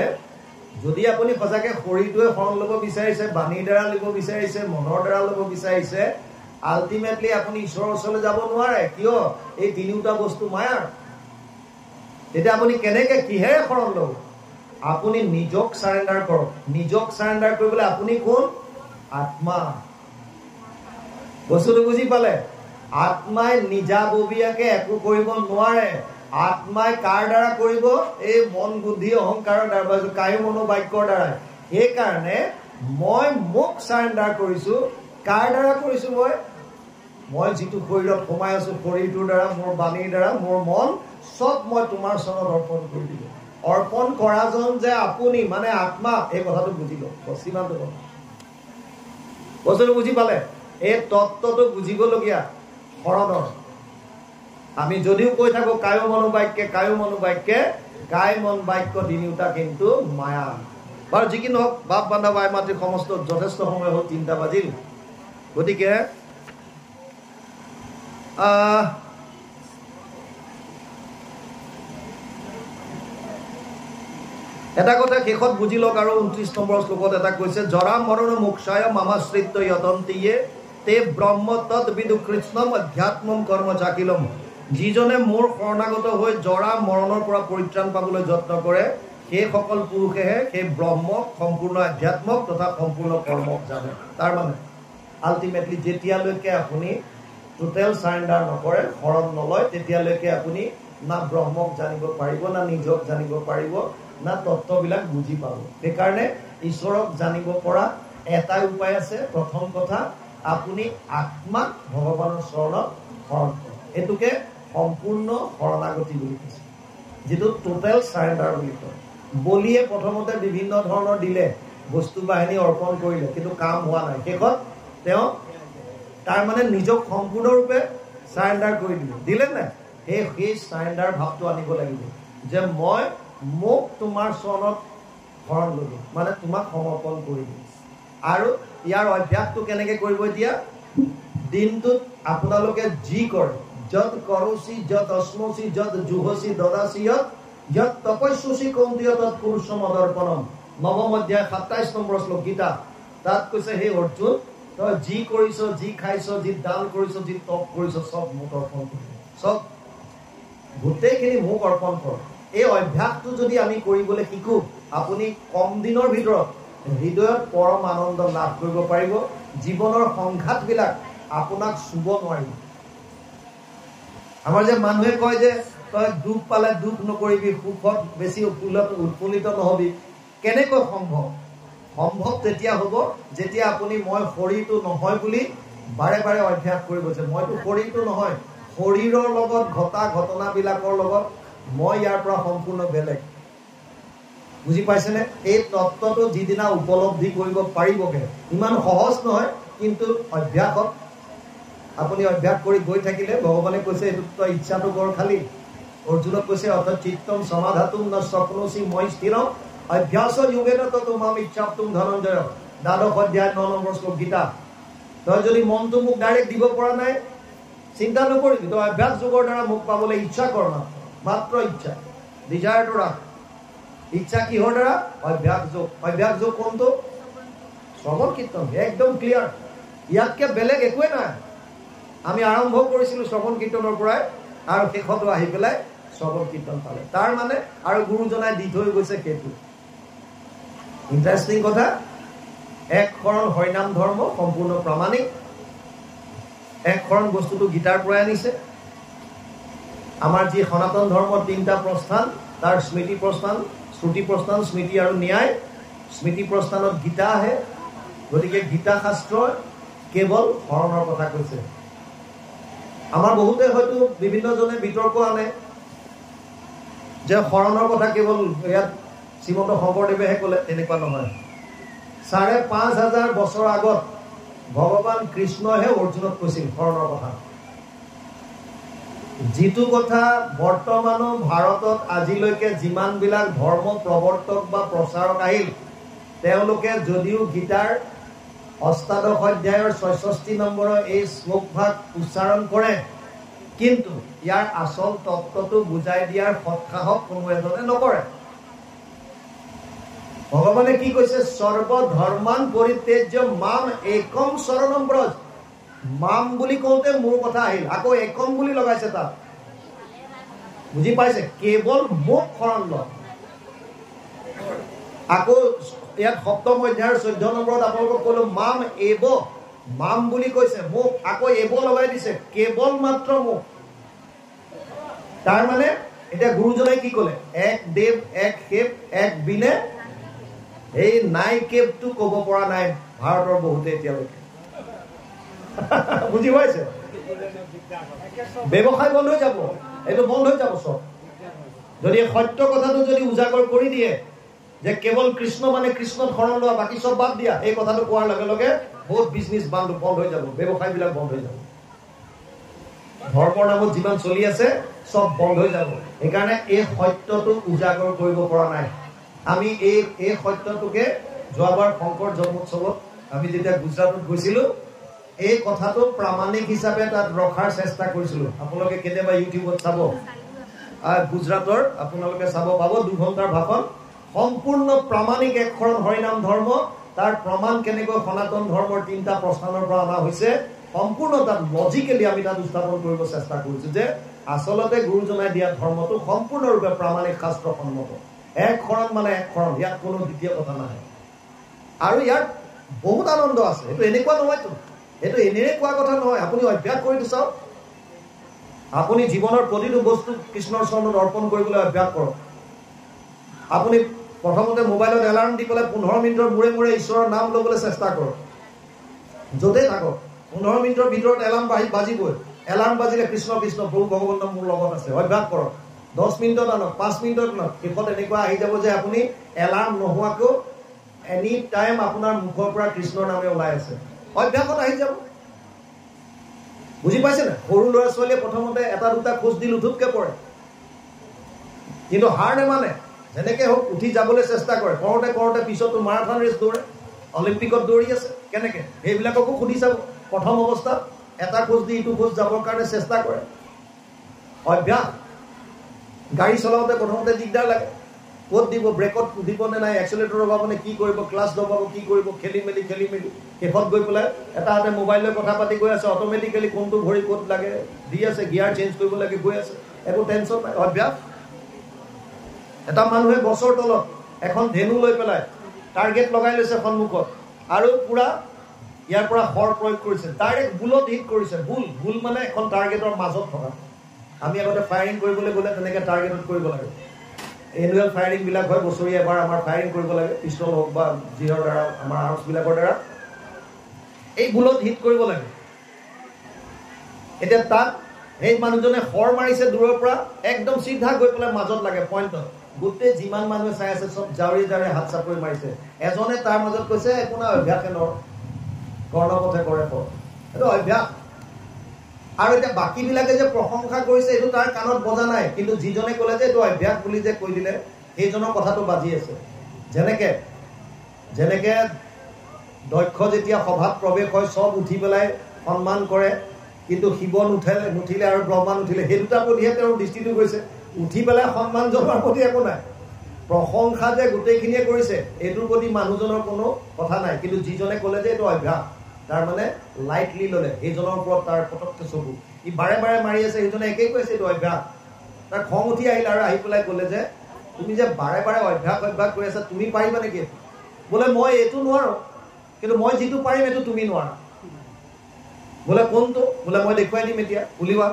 যদি আপুনি সঁচাকে শৰীৰটোৱে শৰণ ল'ব বিচাৰিছে বাণীৰ দ্বাৰা ল'ব বিচাৰিছে মনৰ দ্বাৰা ল'ব বিচাৰিছে আল্টিমেটলি আপুনি ঈশ্বৰৰ ওচৰলৈ যাব নোৱাৰে কিয় এই তিনিটা বস্তু মায়াৰ তেতিয়া আপুনি কেনেকে কিহেৰে শৰণ ল'ব আপুনি নিজক সাৰেন্ডাৰ কৰক নিজক সাৰেন্ডাৰ কৰিবলৈ আপুনি কোন আত্মা বস্তুটো বুজি পালে আত্মাই নিজাববীয়াকে একো কৰিব নোৱাৰে আত্মাই কাৰ দ্বাৰা কৰিব এই মন বুদ্ধি অহংকাৰৰ দ্বাৰা কায় মনোবাক্যৰ দ্বাৰা সেইকাৰণে মই মোক সাৰেন্ডাৰ কৰিছো কাৰ দ্বাৰা কৰিছো মই যিটো শৰীৰত সোমাই আছো শৰীৰটোৰ দ্বাৰা মোৰ বাণীৰ দ্বাৰা মোৰ মন সব মই তোমাৰ চৰণত অৰ্পণ কৰি দিলো অৰ্পণ কৰাজন যে আপুনি মানে আত্মা এই কথাটো বুজি লওক পশ্চিমান্ত কথা বস্তুটো বুজি পালে এই তত্ত্বটো বুজিবলগীয়া শৰণৰ আমি যদিও কৈ থাকো কায় মনোবাক্যে কায় মন বাক্য তিনিওটা কিন্তু মায়া বাৰু যি কি নহওক বাপ বান্ধৱ আই মাতৃ সমস্ত যথেষ্ট সময় হ'ল ৩টা বাজিল গতিকে এটা কথা শেষত বুজি লওক আৰু ২৯ নম্বৰ শ্লোকত এটা কৈছে জৰা মৰণ মোক্ষায় মামাশ্ৰিত যতন্তিয়ে তে ব্ৰহ্ম তদ্বিদু কৃষ্ণম অধ্যাত্মম কৰ্ম চাকিলম যিজনে মোৰ শৰণাগত হৈ জৰা মৰণৰ পৰা পৰিত্ৰাণ পাবলৈ যত্ন কৰে সেই সকল পুৰুষেহে সেই ব্ৰহ্মক সম্পূৰ্ণ আধ্যাত্মক তথা সম্পূৰ্ণ কৰ্মক জানে তাৰ মানে আল্টিমেটলি যেতিয়ালৈকে আপুনি টোটেল সাৰেন্ডাৰ নকৰে শৰণ নলয় তেতিয়ালৈকে আপুনি না ব্ৰহ্মক জানিব পাৰিব না নিজক জানিব পাৰিব না তত্ত্ববিলাক বুজি পাব সেইকাৰণে ঈশ্বৰক জানিব পৰা এটাই উপায় আছে প্ৰথম কথা আপুনি আত্মাক ভগৱানৰ চৰণত শৰণ কৰক এটোকে সম্পূৰ্ণ শৰণাগতি বুলি কৈছে যেটো টোটেল সাৰেন্ডাৰ বুলি কয় বলিয়ে প্ৰথমতে বিভিন্ন ধৰণৰ দিলে বস্তু বাহিনী অৰ্পণ কৰিলে কিন্তু কাম হোৱা নাই শেষত তেওঁ তাৰ মানে নিজক সম্পূৰ্ণৰূপে সাৰেন্ডাৰ কৰি দিলে না সেই সাৰেন্ডাৰ ভাৱটো আনিব লাগিব যে মই মোক তোমাৰ চৰণত শৰণ ললো মানে তোমাক সমৰ্পণ কৰি দিম আৰু ইয়াৰ অভ্যাসটো কেনেকে কৰিব এতিয়া দিনটোত আপোনালোকে যি কৰে যত কৰসি যত অস্মসি যত জুহসি দদাসি যত তপস্যসি কৌন্তীয় তৎ পুৰুষম অদৰ্পণম ৯ম অধ্যায় ২৭ নম্বৰ শ্লোক গীতা তাত কৈছে হে অৰ্জুন তই যি কৰিছ যি খাইছ যি দান কৰিছ যি তপ কৰিছ সব মোক অৰ্পণ কৰ সব গোটেইখিনি মোক অৰ্পণ কৰ এই অভ্যাসটো যদি আমি কৰিবলৈ শিকো আপুনি কম দিনৰ ভিতৰত হৃদয়ত পৰম আনন্দ লাভ কৰিব পাৰিব জীৱনৰ সংঘাতবিলাক আপোনাক চুব নোৱাৰিব আমাৰ যে মানুহে কয় যে তই দুখ পালে দুখ নকৰিবি, সুখত বেছি উৎফুল্লিত নহবি, কেনেকৈ সম্ভৱ? সম্ভৱ তেতিয়া হ'ব যেতিয়া আপুনি মই শৰীৰটো নহয় বুলি বাৰে বাৰে অভ্যাস কৰিব যে মইতো শৰীৰটো নহয়, শৰীৰৰ লগত ঘটা ঘটনাবিলাকৰ লগত মই ইয়াৰ পৰা সম্পূৰ্ণ বেলেগ। বুজি পাইছেনে? এই তত্ত্বটো যিদিনা উপলব্ধি কৰিব পাৰিবগে, ইমান সহজ নহয়, কিন্তু অভ্যাসত আপুনি অভ্যাস কৰি গৈ থাকিলে ভগৱানে কৈছে এইটো তই ইচ্ছাটো কৰ খালি। অৰ্জুনক কৈছে অৰ্থাৎ চিত্তম সমাধাতুম ন স্বপ্নসি মই স্থিৰম অভ্যাস যোগেন তোমাম ইচ্ছাপ্তুম ধনঞ্জয়, 12 অধ্যায় 9 নম্বৰ শ্লোক গীতা। তই যদি মনটো মোক ডাইৰেক্ট দিব পৰা নাই, চিন্তা নকৰিবি, তই অভ্যাস যোগৰ দ্বাৰা মোক পাবলৈ ইচ্ছা কৰ, মাত্ৰ ইচ্ছা, ডিজায়াৰটো ৰাখ। ইচ্ছা কিহৰ দ্বাৰা? অভ্যাস যোগ। অভ্যাস যোগ কোনটো? শ্ৰৱণ কীৰ্তন, একদম ক্লিয়াৰ। ইয়াতকে বেলেগ একোৱে নাই। আমি আৰম্ভ কৰিছিলোঁ শ্ৰৱণ কীৰ্তনৰ পৰাই, আৰু শেষতো আহি পেলাই শ্ৰৱণ কীৰ্তন পালে। তাৰ মানে আৰু গুৰুজনাই দি থৈ গৈছে সেইটো। ইণ্টাৰেষ্টিং কথা, এক শৰণ হৰিনাম ধৰ্ম সম্পূৰ্ণ প্ৰামাণিক। এক শৰণ বস্তুটো গীতাৰ পৰাই আনিছে। আমাৰ যি সনাতন ধৰ্মৰ 3টা প্ৰস্থান, তাৰ স্মৃতি প্ৰস্থান, শ্ৰুতি প্ৰস্থান, স্মৃতি আৰু ন্যায়। স্মৃতি প্ৰস্থানত গীতা আহে, গতিকে গীতা শাস্ত্ৰই কেৱল শৰণৰ কথা কৈছে। আমাৰ বহুতে হয়তো বিভিন্নজনে বিতৰ্ক আনে যে শৰণৰ কথা কেৱল ইয়াত শ্ৰীমন্ত শংকৰদেৱেহে ক'লে, তেনেকুৱা নহয়। 5,500 বছৰ আগত ভগৱান কৃষ্ণইহে অৰ্জুনক কৈছিল শৰণৰ কথা। যিটো কথা বৰ্তমানো ভাৰতত আজিলৈকে যিমানবিলাক ধৰ্ম প্ৰৱৰ্তক বা প্ৰচাৰক আহিল, তেওঁলোকে যদিও গীতাৰ 8 অধ্যায়ৰ 66 নম্বৰৰ এই শ্লোকভাগ উচ্চাৰণ কৰে, কিন্তু ইয়াৰ আচল তত্ত্বটো বুজাই দিয়াৰ সৎসাহস কোনো এজনে নকৰে। ভগৱানে কি কৈছে? সৰ্বধৰ্মান পৰিত্যাজ্য মাম একম শৰণম ব্ৰজ। মাম বুলি কওঁতে মোৰ কথা আহিল, আকৌ একম বুলি লগাইছে তাত। বুজি পাইছে? কেৱল মোক শৰণ ল। আকৌ ইয়াত 7ম অধ্যায়ৰ 14 নম্বৰত আপোনালোকক ক'লো মাম এব, মাম বুলি কৈছে মোক, আকৌ এব লগাই দিছে, কেৱল মাত্ৰ মোক। তাৰ মানে এতিয়া গুৰুজনাই কি ক'লে? এক দেৱ, এক সেৱ, এক বিনে। এই নাই কেৱটো ক'ব পৰা নাই ভাৰতৰ বহুতে এতিয়ালৈকে। বুজি পাইছে? ব্যৱসায় বন্ধ হৈ যাব, এইটো বন্ধ হৈ যাব চব। যদি সত্য কথাটো যদি উজাগৰ কৰি দিয়ে যে কেৱল কৃষ্ণ মানে কৃষ্ণত শৰণ লোৱা, বাকী চব বাদ দিয়া, এই কথাটো কোৱাৰ লগে লগে বহুত বিজনেছ বন্ধ হৈ যাব, ব্যৱসায়বিলাক বন্ধ হৈ যাব। ধৰ্মৰ নামত যিমান চলি আছে চব বন্ধ হৈ যাব। সেইকাৰণে এই সত্যটো উজাগৰ কৰিব পৰা নাই। আমি এই সত্যটোকে যোৱাবাৰ শংকৰ জন্মোৎসৱত আমি যেতিয়া গুজৰাটত গৈছিলো, এই কথাটো প্ৰামাণিক হিচাপে তাত ৰখাৰ চেষ্টা কৰিছিলো। আপোনালোকে কেতিয়াবা ইউটিউবত চাব, গুজৰাটৰ আপোনালোকে চাব পাব 2 ঘণ্টাৰ ভাষণ, সম্পূৰ্ণ প্ৰামাণিক এক শৰণ হৰিনাম ধৰ্ম। তাৰ প্ৰমাণ কেনেকৈ সনাতন ধৰ্মৰ 3টা প্ৰস্থানৰ পৰা অনা হৈছে, সম্পূৰ্ণ তাত লজিকেলি আমি তাত উত্থাপন কৰিব চেষ্টা কৰিছো যে আচলতে গুৰুজনাই দিয়া ধৰ্মটো সম্পূৰ্ণৰূপে প্ৰামাণিক শাস্ত্ৰসন্মত। এক শৰণ মানে এক শৰণ, ইয়াত কোনো দ্বিতীয় কথা নাই। আৰু ইয়াত বহুত আনন্দ আছে। এইটো এনেকুৱা নহয়তো, এইটো এনেই কোৱা কথা নহয়। আপুনি অভ্যাস কৰি চাওক। আপুনি জীৱনৰ প্ৰতিটো বস্তু কৃষ্ণৰ চৰণত অৰ্পণ কৰিবলৈ অভ্যাস কৰক। আপুনি প্ৰথমতে মোবাইলত এলাৰ্ম দি পেলাই 15 মিনিটৰ মূৰে মূৰে ঈশ্বৰৰ নাম ল'বলৈ চেষ্টা কৰক। য'তেই থাকক 15 মিনিটৰ ভিতৰত এলাৰ্ম বাজিবই। এলাৰ্ম বাজিলে কৃষ্ণ কৃষ্ণ, প্ৰভু ভগৱন্ত মোৰ লগত আছে। অভ্যাস কৰক। 10 মিনিটত আনক, 5 মিনিটত আনক। শেষত এনেকুৱা আহি যাব যে আপুনি এলাৰ্ম নোহোৱাকৈও এনি টাইম আপোনাৰ মুখৰ পৰা কৃষ্ণৰ নামে ওলাই আছে। অভ্যাসত আহি যাব। বুজি পাইছে না? সৰু ল'ৰা ছোৱালীয়ে প্ৰথমতে 1-2টা খোজ দি লুঠুতকে পৰে, কিন্তু হাৰ নেমানে। যেনেকে হওক উঠি যাবলৈ চেষ্টা কৰে, কৰোঁতে কৰোঁতে পিছতো মাৰাথন ৰেচ দৌৰে, অলিম্পিকত দৌৰি আছে। কেনেকে? সেইবিলাককো সুধি চাব। প্ৰথম অৱস্থাত 1টা খোজ দি ইটো খোজ যাবৰ কাৰণে চেষ্টা কৰে। অভ্যাস। গাড়ী চলাওঁতে প্ৰথমতে দিগদাৰ লাগে, ক'ত দিব, ব্ৰেকত দিব নে নাই, এক্সেলেটৰ দবাব নে কি কৰিব, ক্লাছ দবাব কি কৰিব, খেলি মেলি শেষত গৈ পেলাই এটা হাতে মোবাইল লৈ কথা পাতি গৈ আছে, অট'মেটিকেলি কোনটো ভৰি ক'ত লাগে দি আছে, গিয়াৰ চেঞ্জ কৰিব লাগে গৈ আছে, একো টেনশ্যন নাই। অভ্যাস। এটা মানুহে গছৰ তলত এখন ধেনু লৈ পেলাই টাৰ্গেট লগাই লৈছে সন্মুখত, আৰু পুৰা ইয়াৰ পৰা শৰ প্ৰয়োগ কৰিছে, ডাইৰেক্ট বুলত হিট কৰিছে। বুল মানে এখন টাৰ্গেটৰ মাজত থকা। আমি আগতে ফায়াৰিং কৰিবলৈ গ'লে তেনেকৈ টাৰ্গেটত কৰিব লাগে। এনুৱেল ফায়াৰিংবিলাক হয়, বছৰীয়া এবাৰ আমাৰ ফায়াৰিং কৰিব লাগে, পিষ্টল হওক বা যিহৰ দ্বাৰা আমাৰ আৰ্মছবিলাকৰ দ্বাৰা এই বুলত হিট কৰিব লাগে। এতিয়া তাত সেই মানুহজনে শৰ মাৰিছে দূৰৰ পৰা, একদম চিধা গৈ পেলাই মাজত লাগে পইণ্টত। গোটেই যিমান মানুহে চাই আছে চব জাউৰি জাউৰি হাত চাপৰি মাৰিছে। এজনে তাৰ মাজত কৈছে একো নাই, অভ্যাসে কৰ্ণপথে কৰে ফল, এইটো অভ্যাস। আৰু এতিয়া বাকীবিলাকে যে প্ৰশংসা কৰিছে এইটো তাৰ কাণত বজা নাই, কিন্তু যিজনে ক'লে যে এইটো অভ্যাস বুলি যে কৈ দিলে সেইজনৰ কথাটো বাজি আছে। যেনেকে দক্ষ যেতিয়া সভাত প্ৰৱেশ হয় চব উঠি পেলাই সন্মান কৰে, কিন্তু শিৱ নুঠিলে আৰু ব্ৰহ্মা নুঠিলে, সেই দুটাৰ প্ৰতিহে তেওঁৰ দৃষ্টিটো গৈছে। উঠি পেলাই সন্মান জনোৱাৰ প্ৰতি একো নাই, প্ৰশংসা যে গোটেইখিনিয়ে কৰিছে এইটোৰ প্ৰতি মানুহজনৰ কোনো কথা নাই। কিন্তু যিজনে ক'লে যে এইটো অভ্যাস, তাৰ মানে লাইটলি ল'লে, সেইজনৰ ওপৰত তাৰ পটককে চকু। ই বাৰে বাৰে মাৰি আছে, সেইজনে একেই কৈছে এইটো অভ্যাস। তাৰ খং উঠি আহিল আৰু আহি পেলাই ক'লে যে তুমি যে বাৰে বাৰে অভ্যাস কৰি আছা, তুমি পাৰিবা নেকি? বোলে মই এইটো নোৱাৰো, কিন্তু মই যিটো পাৰিম এইটো তুমি নোৱাৰা। বোলে কোনটো? বোলে মই দেখুৱাই দিম এতিয়া, উলিওৱা।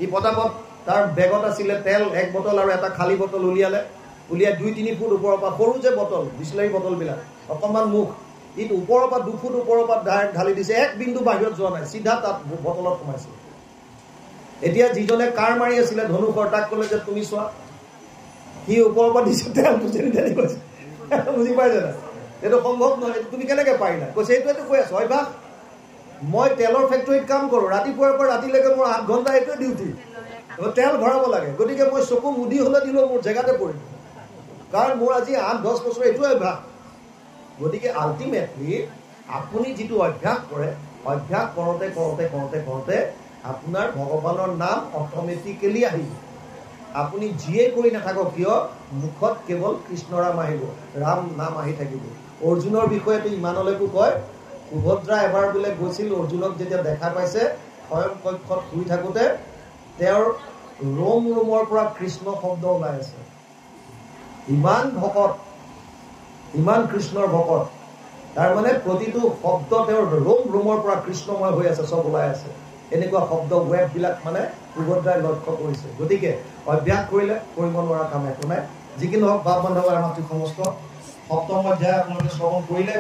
ই পটাপট তাৰ বেগত আছিলে তেল 1 বটল আৰু এটা খালী বটল উলিয়াই 2-3 ফুট ওপৰৰ পৰা, সৰু যে বটল, বিচলাৰী বটলবিলাক অকণমান মুখ, ই ওপৰৰ পৰা 2 ফুট ওপৰৰ পৰা ঢালি দিছে, এক বিন্দু বাহিৰত যোৱা নাই, চিধা তাত বটলত সোমাইছে। এতিয়া যিজনে কাৰ মাৰি আছিলে ধনুষৰ, তাক ক'লে যে তুমি চোৱা, সি ওপৰৰ পৰা দিছে তেলটো ঢালি কৈছে। বুজি পাইছে না? এইটো সম্ভৱ নহয়, তুমি কেনেকৈ পাৰিলা? কৈছে এইটোৱেতো কৈ আছো অভ্যাস। মই তেলৰ ফেক্টৰীত কাম কৰোঁ, ৰাতিপুৱাৰ পৰা ৰাতিলৈকে মোৰ 8 ঘণ্টা এইটোৱে ডিউটি, তেল ভৰাব লাগে। গতিকে মই চকু মুদি হ'লে দিলেও মোৰ জেগাতে পৰিম, কাৰণ মোৰ আজি 8-10 বছৰ এইটোৱে অভ্যাস। গতিকে আল্টিমেটলি আপুনি যিটো অভ্যাস কৰে, অভ্যাস কৰোঁতে কৰোঁতে কৰোঁতে কৰোঁতে আপোনাৰ ভগৱানৰ নাম অট'মেটিকেলি আহিব। আপুনি যিয়ে কৰি নাথাকক কিয়, মুখত কেৱল কৃষ্ণৰাম আহিব, ৰাম নাম আহি থাকিব। অৰ্জুনৰ বিষয়েতো ইমানলৈকো কয়, সুভদ্ৰা এবাৰ বোলে গৈছিল, অৰ্জুনক যেতিয়া দেখা পাইছে শয়ন কক্ষত শুই থাকোঁতে তেওঁৰ ৰোমৰ পৰা কৃষ্ণ শব্দ ওলাই আছে। ইমান ভকত, ইমান কৃষ্ণৰ ভকত, তাৰমানে প্ৰতিটো শব্দ তেওঁৰ ৰোমৰ পৰা কৃষ্ণময় হৈ আছে, চব ওলাই আছে। এনেকুৱা শব্দ ৱেববিলাক মানে সুভদ্ৰাই লক্ষ্য কৰিছে। গতিকে অভ্যাস কৰিলে কৰিব নোৱাৰা কাম একো নাই। যিকি নহওক বাপ বান্ধৱ আমাৰ সমস্ত 7ম অধ্যায় আপোনালোকে শ্ৰৱণ কৰিলে।